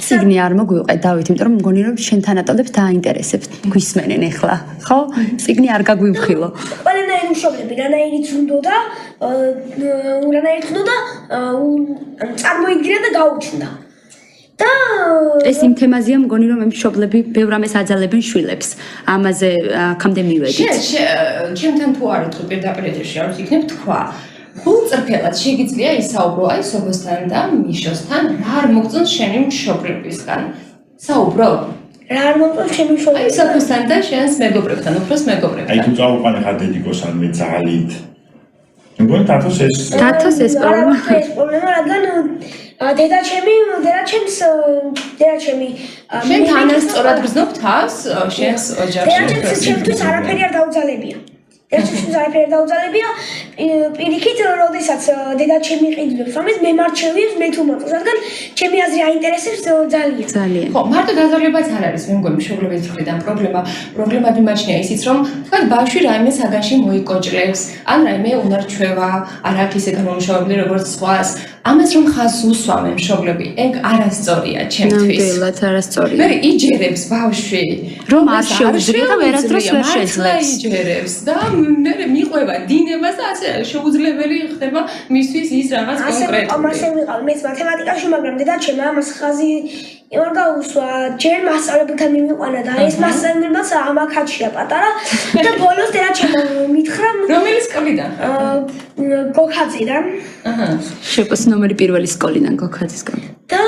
ციგნი არ მოგვიყე დავით, იმიტომ რომ მგონი რომ შენ თანატოლებს დააინტერესებს გვისმენენ ახლა, ხო? ციგნი არ გაგვიმხილო. ყველანაირი მშობლები, რანაირიც უნდა წარმოიდგინა და გაუჩნდა. და ეს იმ თემაზეა მგონი რომ მშობლები ბევრ ამას აძალებენ შვილებს. ამაზე აქამდე მივედით. ჩემთან თუ არ ეთქო პირდაპირ ეთერში არ ვიქნებ თქვა. გულწრფელად შეგიძლია ისაუბრო აი სოფოსთან და მიშოსთან რა არ მოგწონს შენი მშობლებისგან. საუბრო? რა არ მოგწონს შენი მშობლებისგან? აი სოფოსთან და შენს მეგობრებთან, უფროს მეგობრებთან. აი თუ წავუყარე ხარ დედიკოსთან მე ძალით. მეგონი თათოს ეს პრობლემა, რადგან დედაჩემს შენ თანასწორად გრძნობ თავს შენს ოჯახში? დედაჩემს ჩემთვის არაფერი არ დაუძალებია. დედაჩემს არაფერი არ დაუძალებია. პირიქით, როდესაც დედაჩემი ყიდულობს, ამის მე მარჩევიებს მე თუ მოწოს, რადგან ჩემი აზრი აინტერესებს ძალიან. ხო, მარტო დაძალებაც არ არის, მე მგონი მშობლების მხრიდან პრობლემა მიმაჩნია ისიც, რომ თქვენ ბავშვი რაიმე საგანში მოიკოჭრებს, ან რაიმე უნარჩვევა, არ აქვს ისე განმუშავებელი როგორც სხვას. ამას რომ ხაზს უსვამენ მშობლები, ეგ არასწორია ჩემთვის. ნამდვილად არასწორია. მე იჯერებს ბავშვი, რომ არ შეუძლია და ვერასდროს ვერ შეძლებს. იჯერებს და მე მიყვება დინებას და ასე შეუძლებელი ხდება მისთვის ის რაღაც კონკრეტული. ასე ვიყავ მეც მათემატიკაში, მაგრამ დედაჩემ ამას ხაზი იმარ გაუსვა, ჯერ მასწავლებელთან მიმიყვანა და ეს მასწავლებელს ამაკაცია პატარა და ბოლოს დედაჩემ მითხრა რომელი სკოლიდან? გოქაძიდან. შეპოს ნომერი პირველი სკოლიდან გოქაძისგან. და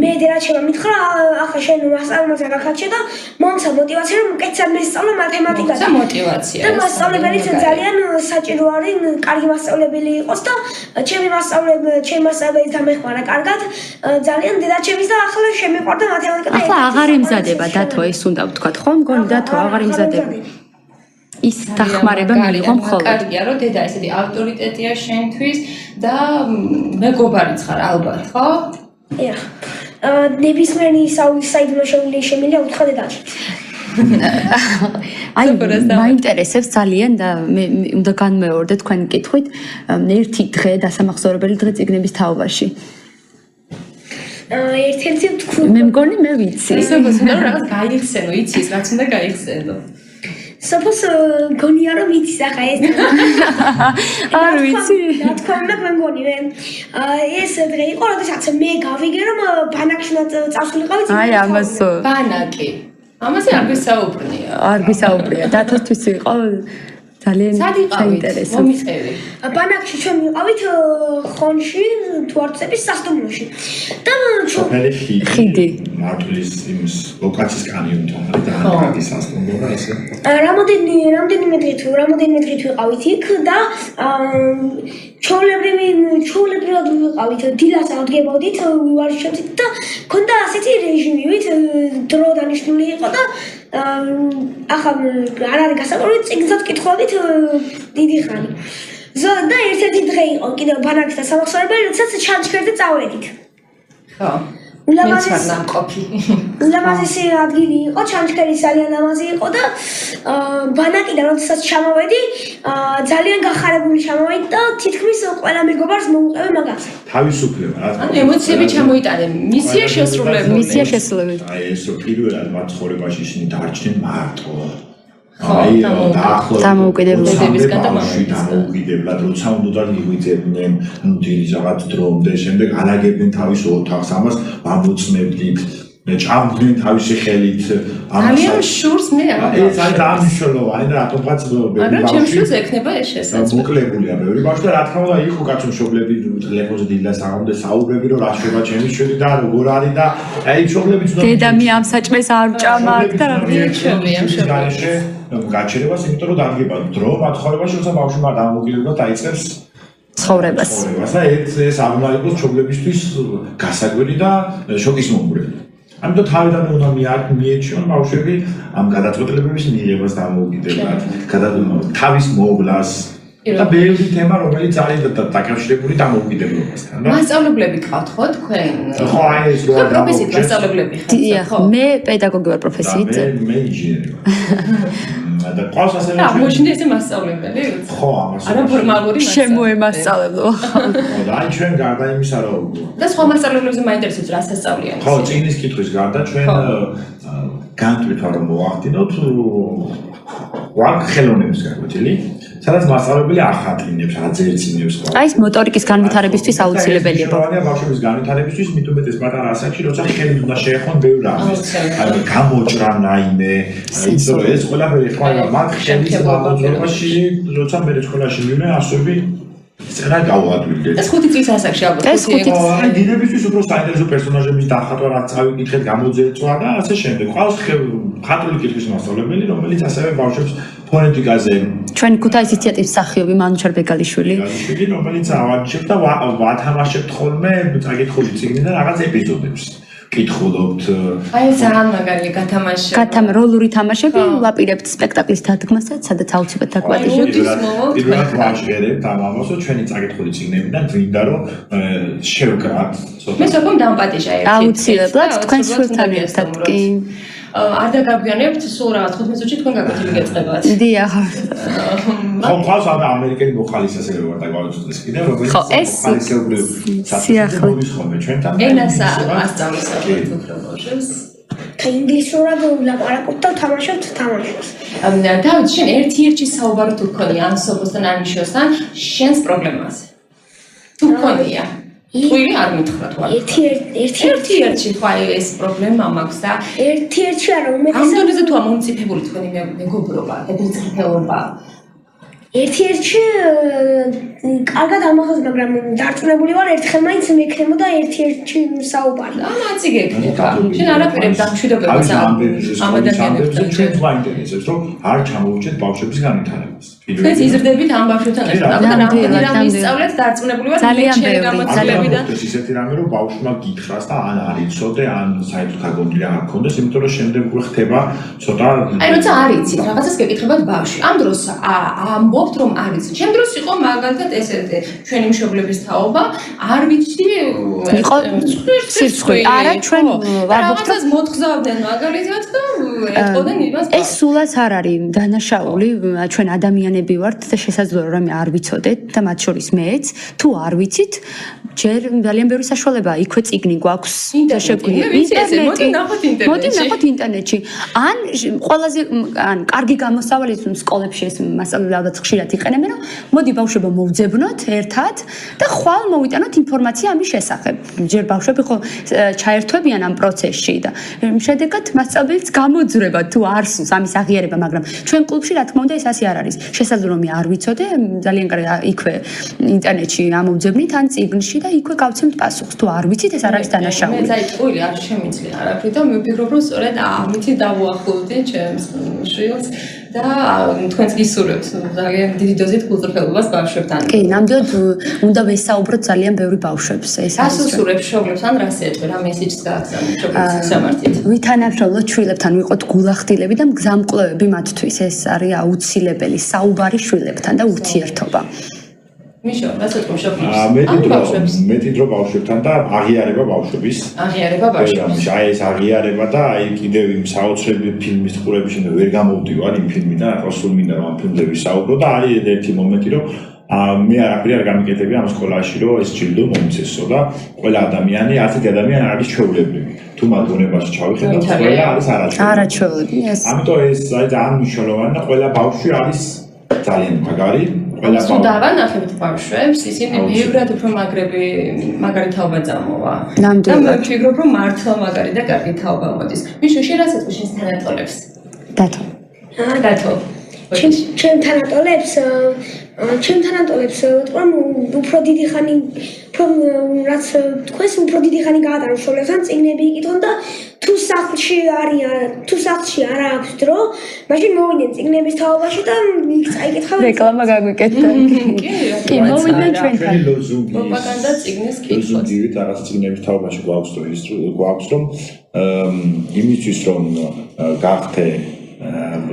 მე დედაჩემ მითხრა, ახლა შენ მასწავლებელს გაქაჩე და მომცა мотиваცია რომ უკეთესად მესწავლა მათემატიკას. და мотиваცია. და მასწავლებელიც ძალიან საჭირო არის, კარგი მასწავლებელი იყოს და ჩემი მასწავლებელი დამეხმარა კარგად, ძალიან დედაჩემის და ახლა შემიყვარდა მათემატიკა. ახლა აღარ ემზადება დათო, ეს უნდა ვთქვათ, ხო? მგონი დათო აღარ ემზადება. ის დახმარება მიიღო მხოლოდ. კარგია, რომ დედა ესეთი ავტორიტეტია შენთვის და მეგობარიც ხარ ალბათ, ხო? ნებისმიერი საიდუმლო შემიძლია უთხრა დედაჩემს. აი, მაინტერესებს ძალიან და მე უნდა განმეორდე თქვენი კითხვით, ერთი დღე დასამახსოვრებელი დღე წიგნების თაობაში. ერთ-ერთი ვთქვი. მე მგონი მე ვიცი. სოფოს უნდა რომ რაღაც გაიხსენო, იცის, რაც უნდა გაიხსენო. სოფოს გონია რომ იცის ახლა ეს. არ ვიცი. რა თქმა უნდა, მე მგონი ეს დღე იყო, როდესაც მე გავიგე რომ ბანაკში წავსულიყავი. აი, ამას ბანაკი. ამაზე არ გვისაუბრია. არ გვისაუბრია. დათოსთვის იყო ძალიან საინტერესო. მომიწყევი. ბანაკში ჩვენ ვიყავით ხონში, თვარცების სასტუმროში. და ხიდი. მარტვილის იმის ლოკაციის კანიონთან და კარგი სასტუმრო და ესე. რამდენიმე დღით ვიყავით იქ და ჩვეულებრივად ვიყავით, დილას ავდგებოდით, ვივარშებდით და ქონდა ასეთი რეჟიმივით, დრო დანიშნული იყო და ახლა არ არის გასაკვირი, წიგნსაც კითხულობდით დიდი ხანი. და ერთ-ერთი დღე იყო კიდევ ბანაკის დასამახსოვრებელი, როდესაც ჩანჩქერზე წავედით. ხო. ულამაზესი ადგილი იყო, ჩანჩქერი ძალიან ლამაზი იყო და ბანაკიდან როდესაც ჩამოვედი, ძალიან გახარებული ჩამოვედი და თითქმის ყველა მეგობარს მოუყევი მაგაზე. თავისუფლება, რა თქმა უნდა. ამოციები ჩამოიტანე, მისია შესრულებული. აი ეს პირველად მათ ცხოვრებაში ისინი დარჩნენ მარტო. აი, დამოუკიდებლობისგან და დამოუკიდებლად, როცა უნდა მიღვიძებდნენ, დილის რაღაც დრომდე, შემდეგ ანაგებდნენ თავის ოთახს, ამას ამოწმებდით, ჭამდნენ თავისი ხელით, ძალიან შურს მე ეს არის დანიშნულოვანი და რატომღაც მაგრამ ჩემ შურს ექნება ეს შესაძლებელი. მოკლებულია ბევრი ბავშვი და რა თქმა უნდა იყო კაცო მშობლები ტელეფონზე დილას აღამდა საუბრები რომ რა შევა ჩემი შვილი და როგორ არის და აი მშობლები ცნობს დედა მე ამ საჭმელს არ ვჭამათ და რა გარეშე გაჩერებას იმიტომ რომ დაგება დრო მათხოვებაში როცა ბავშვი მაგ დამოუკიდებლად დაიწყებს ცხოვრებას და ეს არ უნდა იყოს მშობლებისთვის გასაკვირი და შოკის მომგვრელი. ამიტომ თავიდან უნდა მიეჩიონ ბავშვები ამ გადაწყვეტილებების მიღებას დამოუკიდებლად, თავის მოვლას და ბევრი თემა, რომელიც არის დაკავშირებული დამოუკიდებლობასთან. მასწავლებლები გყავთ ხო თქვენ? ხო, აი ეს რა პროფესიით მასწავლებლები ხართ ხო? მე პედაგოგი ვარ პროფესიით. მე ინჟინერი ვარ. და ყავს ასე მოშინდა ესე მასწავლებელი? ხო, ამას. არაფორმალური შემოემასწავლებლო. ხო, და აი ჩვენ გარდა იმისა რომ და სხვა მასწავლებლებზე მაინტერესებს რა სასწავლია? ხო, წიგნის კითხვის გარდა ჩვენ განთვლით ვარ რომ მოვახდინოთ ვარ ხელოვნების გაკვეთილი, სადაც მასწავლებელი ახატრინებს, აძერწინებს ყველა. აი ეს მოტორიკის განვითარებისთვის აუცილებელია. ბავშვების განვითარებისთვის მით უმეტეს პატარა ასაკში, როცა ხელით უნდა შეეხონ ბევრ რამეს. აი გამოჭრა რაიმე, იმიტომ ეს ყველაფერი ხვალ მათ ხელის გამოძრობაში, როცა მე სკოლაში მივიდნენ ასოები წერა გავადვილდეთ. ეს 5 წლის ასაკში ალბათ. ეს 5 წლის. აი დინებისთვის უფრო საინტერესო პერსონაჟების დახატვა რაც წავიკითხეთ გამოძერწვა და ასე შემდეგ. ყავს მხატვრული კითხვის მასწავლებელი, რომელიც ასევე ბავშვებს ფონეტიკაზე ჩვენ ქუთაისის ინიციატივის მსახიობი მანუჩარ ბეგალიშვილი, რომელიც ავარჩევ და ვათამაშებთ ხოლმე წაკითხული წიგნიდან რაღაც ეპიზოდებს. კითხულობთ. აი ძალიან მაგარი გათამაშება. როლური თამაშები ვაპირებთ სპექტაკლის დადგმასაც, სადაც აუცილებლად დაგვაჯერებთ. პირველად ვაჟღერებთ ამ ამასო ჩვენი წაკითხული წიგნებიდან გვინდა რომ შევკრათ. მე სოფომ დამპატიჟა ერთი. აუცილებლად თქვენ შვილთან ერთად კი. არ დაგაგვიანებთ სულ რაღაც 15 წუთში თქვენ გაგვეთილი გეწყებათ. დიახ. ხო, ყავს ამერიკელი მოხალისეები ვარ და გავიწოდეს კიდე როგორც მოხალისეობრივ სიახლე ხოლმე ჩვენთან. ენას ასწავლის საერთოდ უფრო ბავშვებს. ინგლისურად ვლაპარაკობ და თამაშობთ თამაშებს. დავით, შენ ერთ-ერთი საუბარი თუ გქონია ამ სოფოსთან ან შოსთან, შენს პრობლემაზე. თუ გქონია ტყვილი არ მითხრა თუ არ ერთ-ერთი თქვა ეს პრობლემა მაქვს და ერთ-ერთი არა ამ დონეზე თუ ამომწიფებული თქვენი მეგობრობა, ებრწყლობა ერთ-ერთი კარგად ამახოს, მაგრამ დარწმუნებული ვარ ერთხელ მაინც მექნებოდა ერთ-ერთი საუბარი. ამაცი გეკნება. შენ არაფერებ დამშვიდობებას ამ ადამიანებთან. ჩვენ გვაინტერესებს რომ არ ჩამოვიჭეთ ბავშვების განვითარებას. თქვენ იზრდებით ამ ბავშვებთან ერთად. აბა რამდენი რამ ისწავლეთ დარწმუნებული ვარ მიჩნევი გამოცდილებიდან. ისეთი რამე რომ ბავშვმა გითხრას და ან არ იცოდე, ან საერთოდ გაგონილი არ ქონდეს, იმიტომ რომ შემდეგ ხდება ცოტა აი როცა არ იცით, რაღაცას გეკითხებათ ბავშვი. ამ დროს ამბობთ რომ არ იცით. ჩემ დროს იყო მაგალითად ესეთი ჩვენი მშობლების თაობა, არ ვიცი იყო სიცხე. არა ჩვენ ვარბობთ რაღაცას მოთხზავდნენ მაგალითად და ეტყოდნენ იმას. ეს სულაც არ არის დანაშაული, ჩვენ ადამიანები ვართ და შესაძლოა რომ არ ვიცოდეთ და მათ შორის მეც, თუ არ ვიცით, ჯერ ძალიან ბევრი საშუალებაა. იქვე წიგნი გვაქვს და შეგვიძლია მოდი ნახოთ ინტერნეტში. ან ყველაზე ან კარგი გამოსავალი სკოლებში ეს მასალა ალბათ ხშირად იყენებენ, რომ მოდი ბავშვებო მოვძებნოთ ერთად და ხვალ მოვიტანოთ ინფორმაცია ამის შესახებ. ჯერ ბავშვები ხო ჩაერთვებიან ამ პროცესში და შედეგად მასწავლებელიც გამოძვრება თუ არ სურს ამის აღიარება, მაგრამ ჩვენ კლუბში რა თქმა უნდა ეს ასე არ არის. შესაძლოა რომ მე არ ვიცოდე, ძალიან კარგი იქვე ინტერნეტში ამოვძებნით ან წიგნში და იქვე გავცემთ პასუხს. თუ არ ვიცით ეს არ არის დანაშაული. მე წაიტყვილი არ შემიძლია არაფერი და მე ვფიქრობ რომ სწორედ ამითი დავუახლოვდი ჩემს შვილს და თქვენს გისურვებთ ძალიან დიდი დოზით კულტურელობას ბავშვებთან. კი, ნამდვილად უნდა ვესაუბროთ ძალიან ბევრი ბავშვებს. ეს არის ასუსურებს შობლებს ან რას ეტყვი, რა მესიჯს გააგზავნე შობლებს სამართით. ვითანამშრომლოთ შვილებთან, ვიყოთ გულახდილები და მგზამკვლევები მათთვის. ეს არის აუცილებელი საუბარი შვილებთან და ურთიერთობა. მიშო, რას ეტყვი შობლებს? მეტი დრო ბავშვებთან და აღიარება ბავშვების. აღიარება ბავშვების. აი ეს აღიარება და აი კიდევ იმ საოცრები ფილმის ყურების შემდეგ ვერ გამოვდივარ იმ ფილმიდან, ახლა სულ მინდა რომ ამ ფილმზე ვისაუბრო და არის ერთი მომენტი რომ მე არაფერი არ გამიკეთები ამ სკოლაში რომ ეს ჯილდო მომცესო და ყველა ადამიანი, ასეთი ადამიანი არის ჩვეულებრივი. თუ მათ გონებაში ჩავიხედოთ, ყველა არის არაჩვეულებრივი. ამიტომ ეს ძალიან მნიშვნელოვანია და ყველა ბავშვი არის ძალიან მაგარი. თუ დავანახებთ ბავშვებს, ისინი ბევრად უფრო მაგარი თაობა წამოვა. და მე ვფიქრობ, რომ მართლა მაგარი და კარგი თაობა მოდის. მიშო, შენ რასაც ყვი შენს თანატოლებს? დათო. დათო. ჩემ თანატოლებს ვთქვა უფრო დიდი ხანი რაც თქვენს უფრო დიდი ხანი გაატაროთ შობლებთან წიგნები იკითხონ და თუ სახლში არ აქვს დრო, მაშინ მოვიდნენ წიგნების თაობაში და იქ წაიკითხავენ. რეკლამა გაგვიკეთდა. კი, მოვიდნენ ჩვენთან. პროპაგანდა წიგნის კითხვა. ზოგიერთ რაღაც წიგნების თაობაში გვაქვს რომ იმისთვის რომ გახდე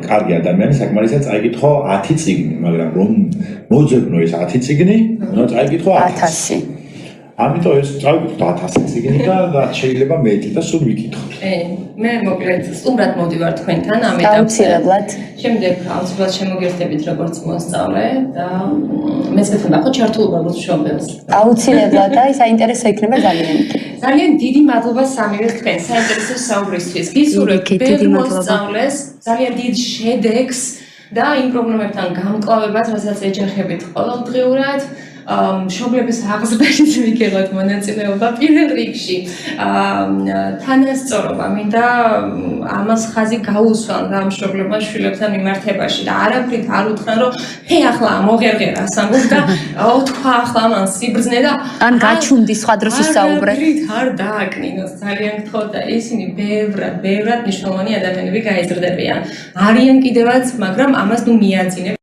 კარგი ადამიანი საკმარისად წაიკითხო 10 წიგნი, მაგრამ რომ მოძებნო ეს 10 წიგნი, უნდა წაიკითხო 1000. ამიტომ ეს წავიკითხო 1000 წიგნი და შეიძლება მეტი და სულ ვიკითხოთ. მე მოკლედ სტუმრად მოვდივარ თქვენთან ამ ეტაპზე. აუცილებლად. შემდეგ აუცილებლად შემოგერთებით როგორც მოსწავლე და მეც გეთანხმება ხო ჩართულობა როგორც მშობელს. აუცილებლად და საინტერესო იქნება ძალიან. ძალიან დიდი მადლობა სამივე თქვენ საინტერესო საუბრისთვის. გისურვებთ ბევრ მოსწავლეს, ძალიან დიდ შედეგს და იმ პრობლემებთან გამკლავებას, რასაც ეჯახებით ყოველდღიურად. მშობლების აღზრდაშიც მიგიღოთ მონაწილეობა პირველ რიგში. თანასწორობა მინდა ამას ხაზი გაუსვან რა მშობლებმა შვილებთან მიმართებაში და არაფრით არ უთხრან რომ ჰე ახლა მოგერგერა სამგოს და თქვა ახლა მან სიბრძნე და ან გაჩუნდი სხვა დროს ისაუბრე. არაფრით არ დააკნინოს ძალიან გთხოვთ და ისინი ბევრად მნიშვნელოვანი ადამიანები გაიზრდებიან. არიან კიდევაც, მაგრამ ამას ნუ მიაძინებ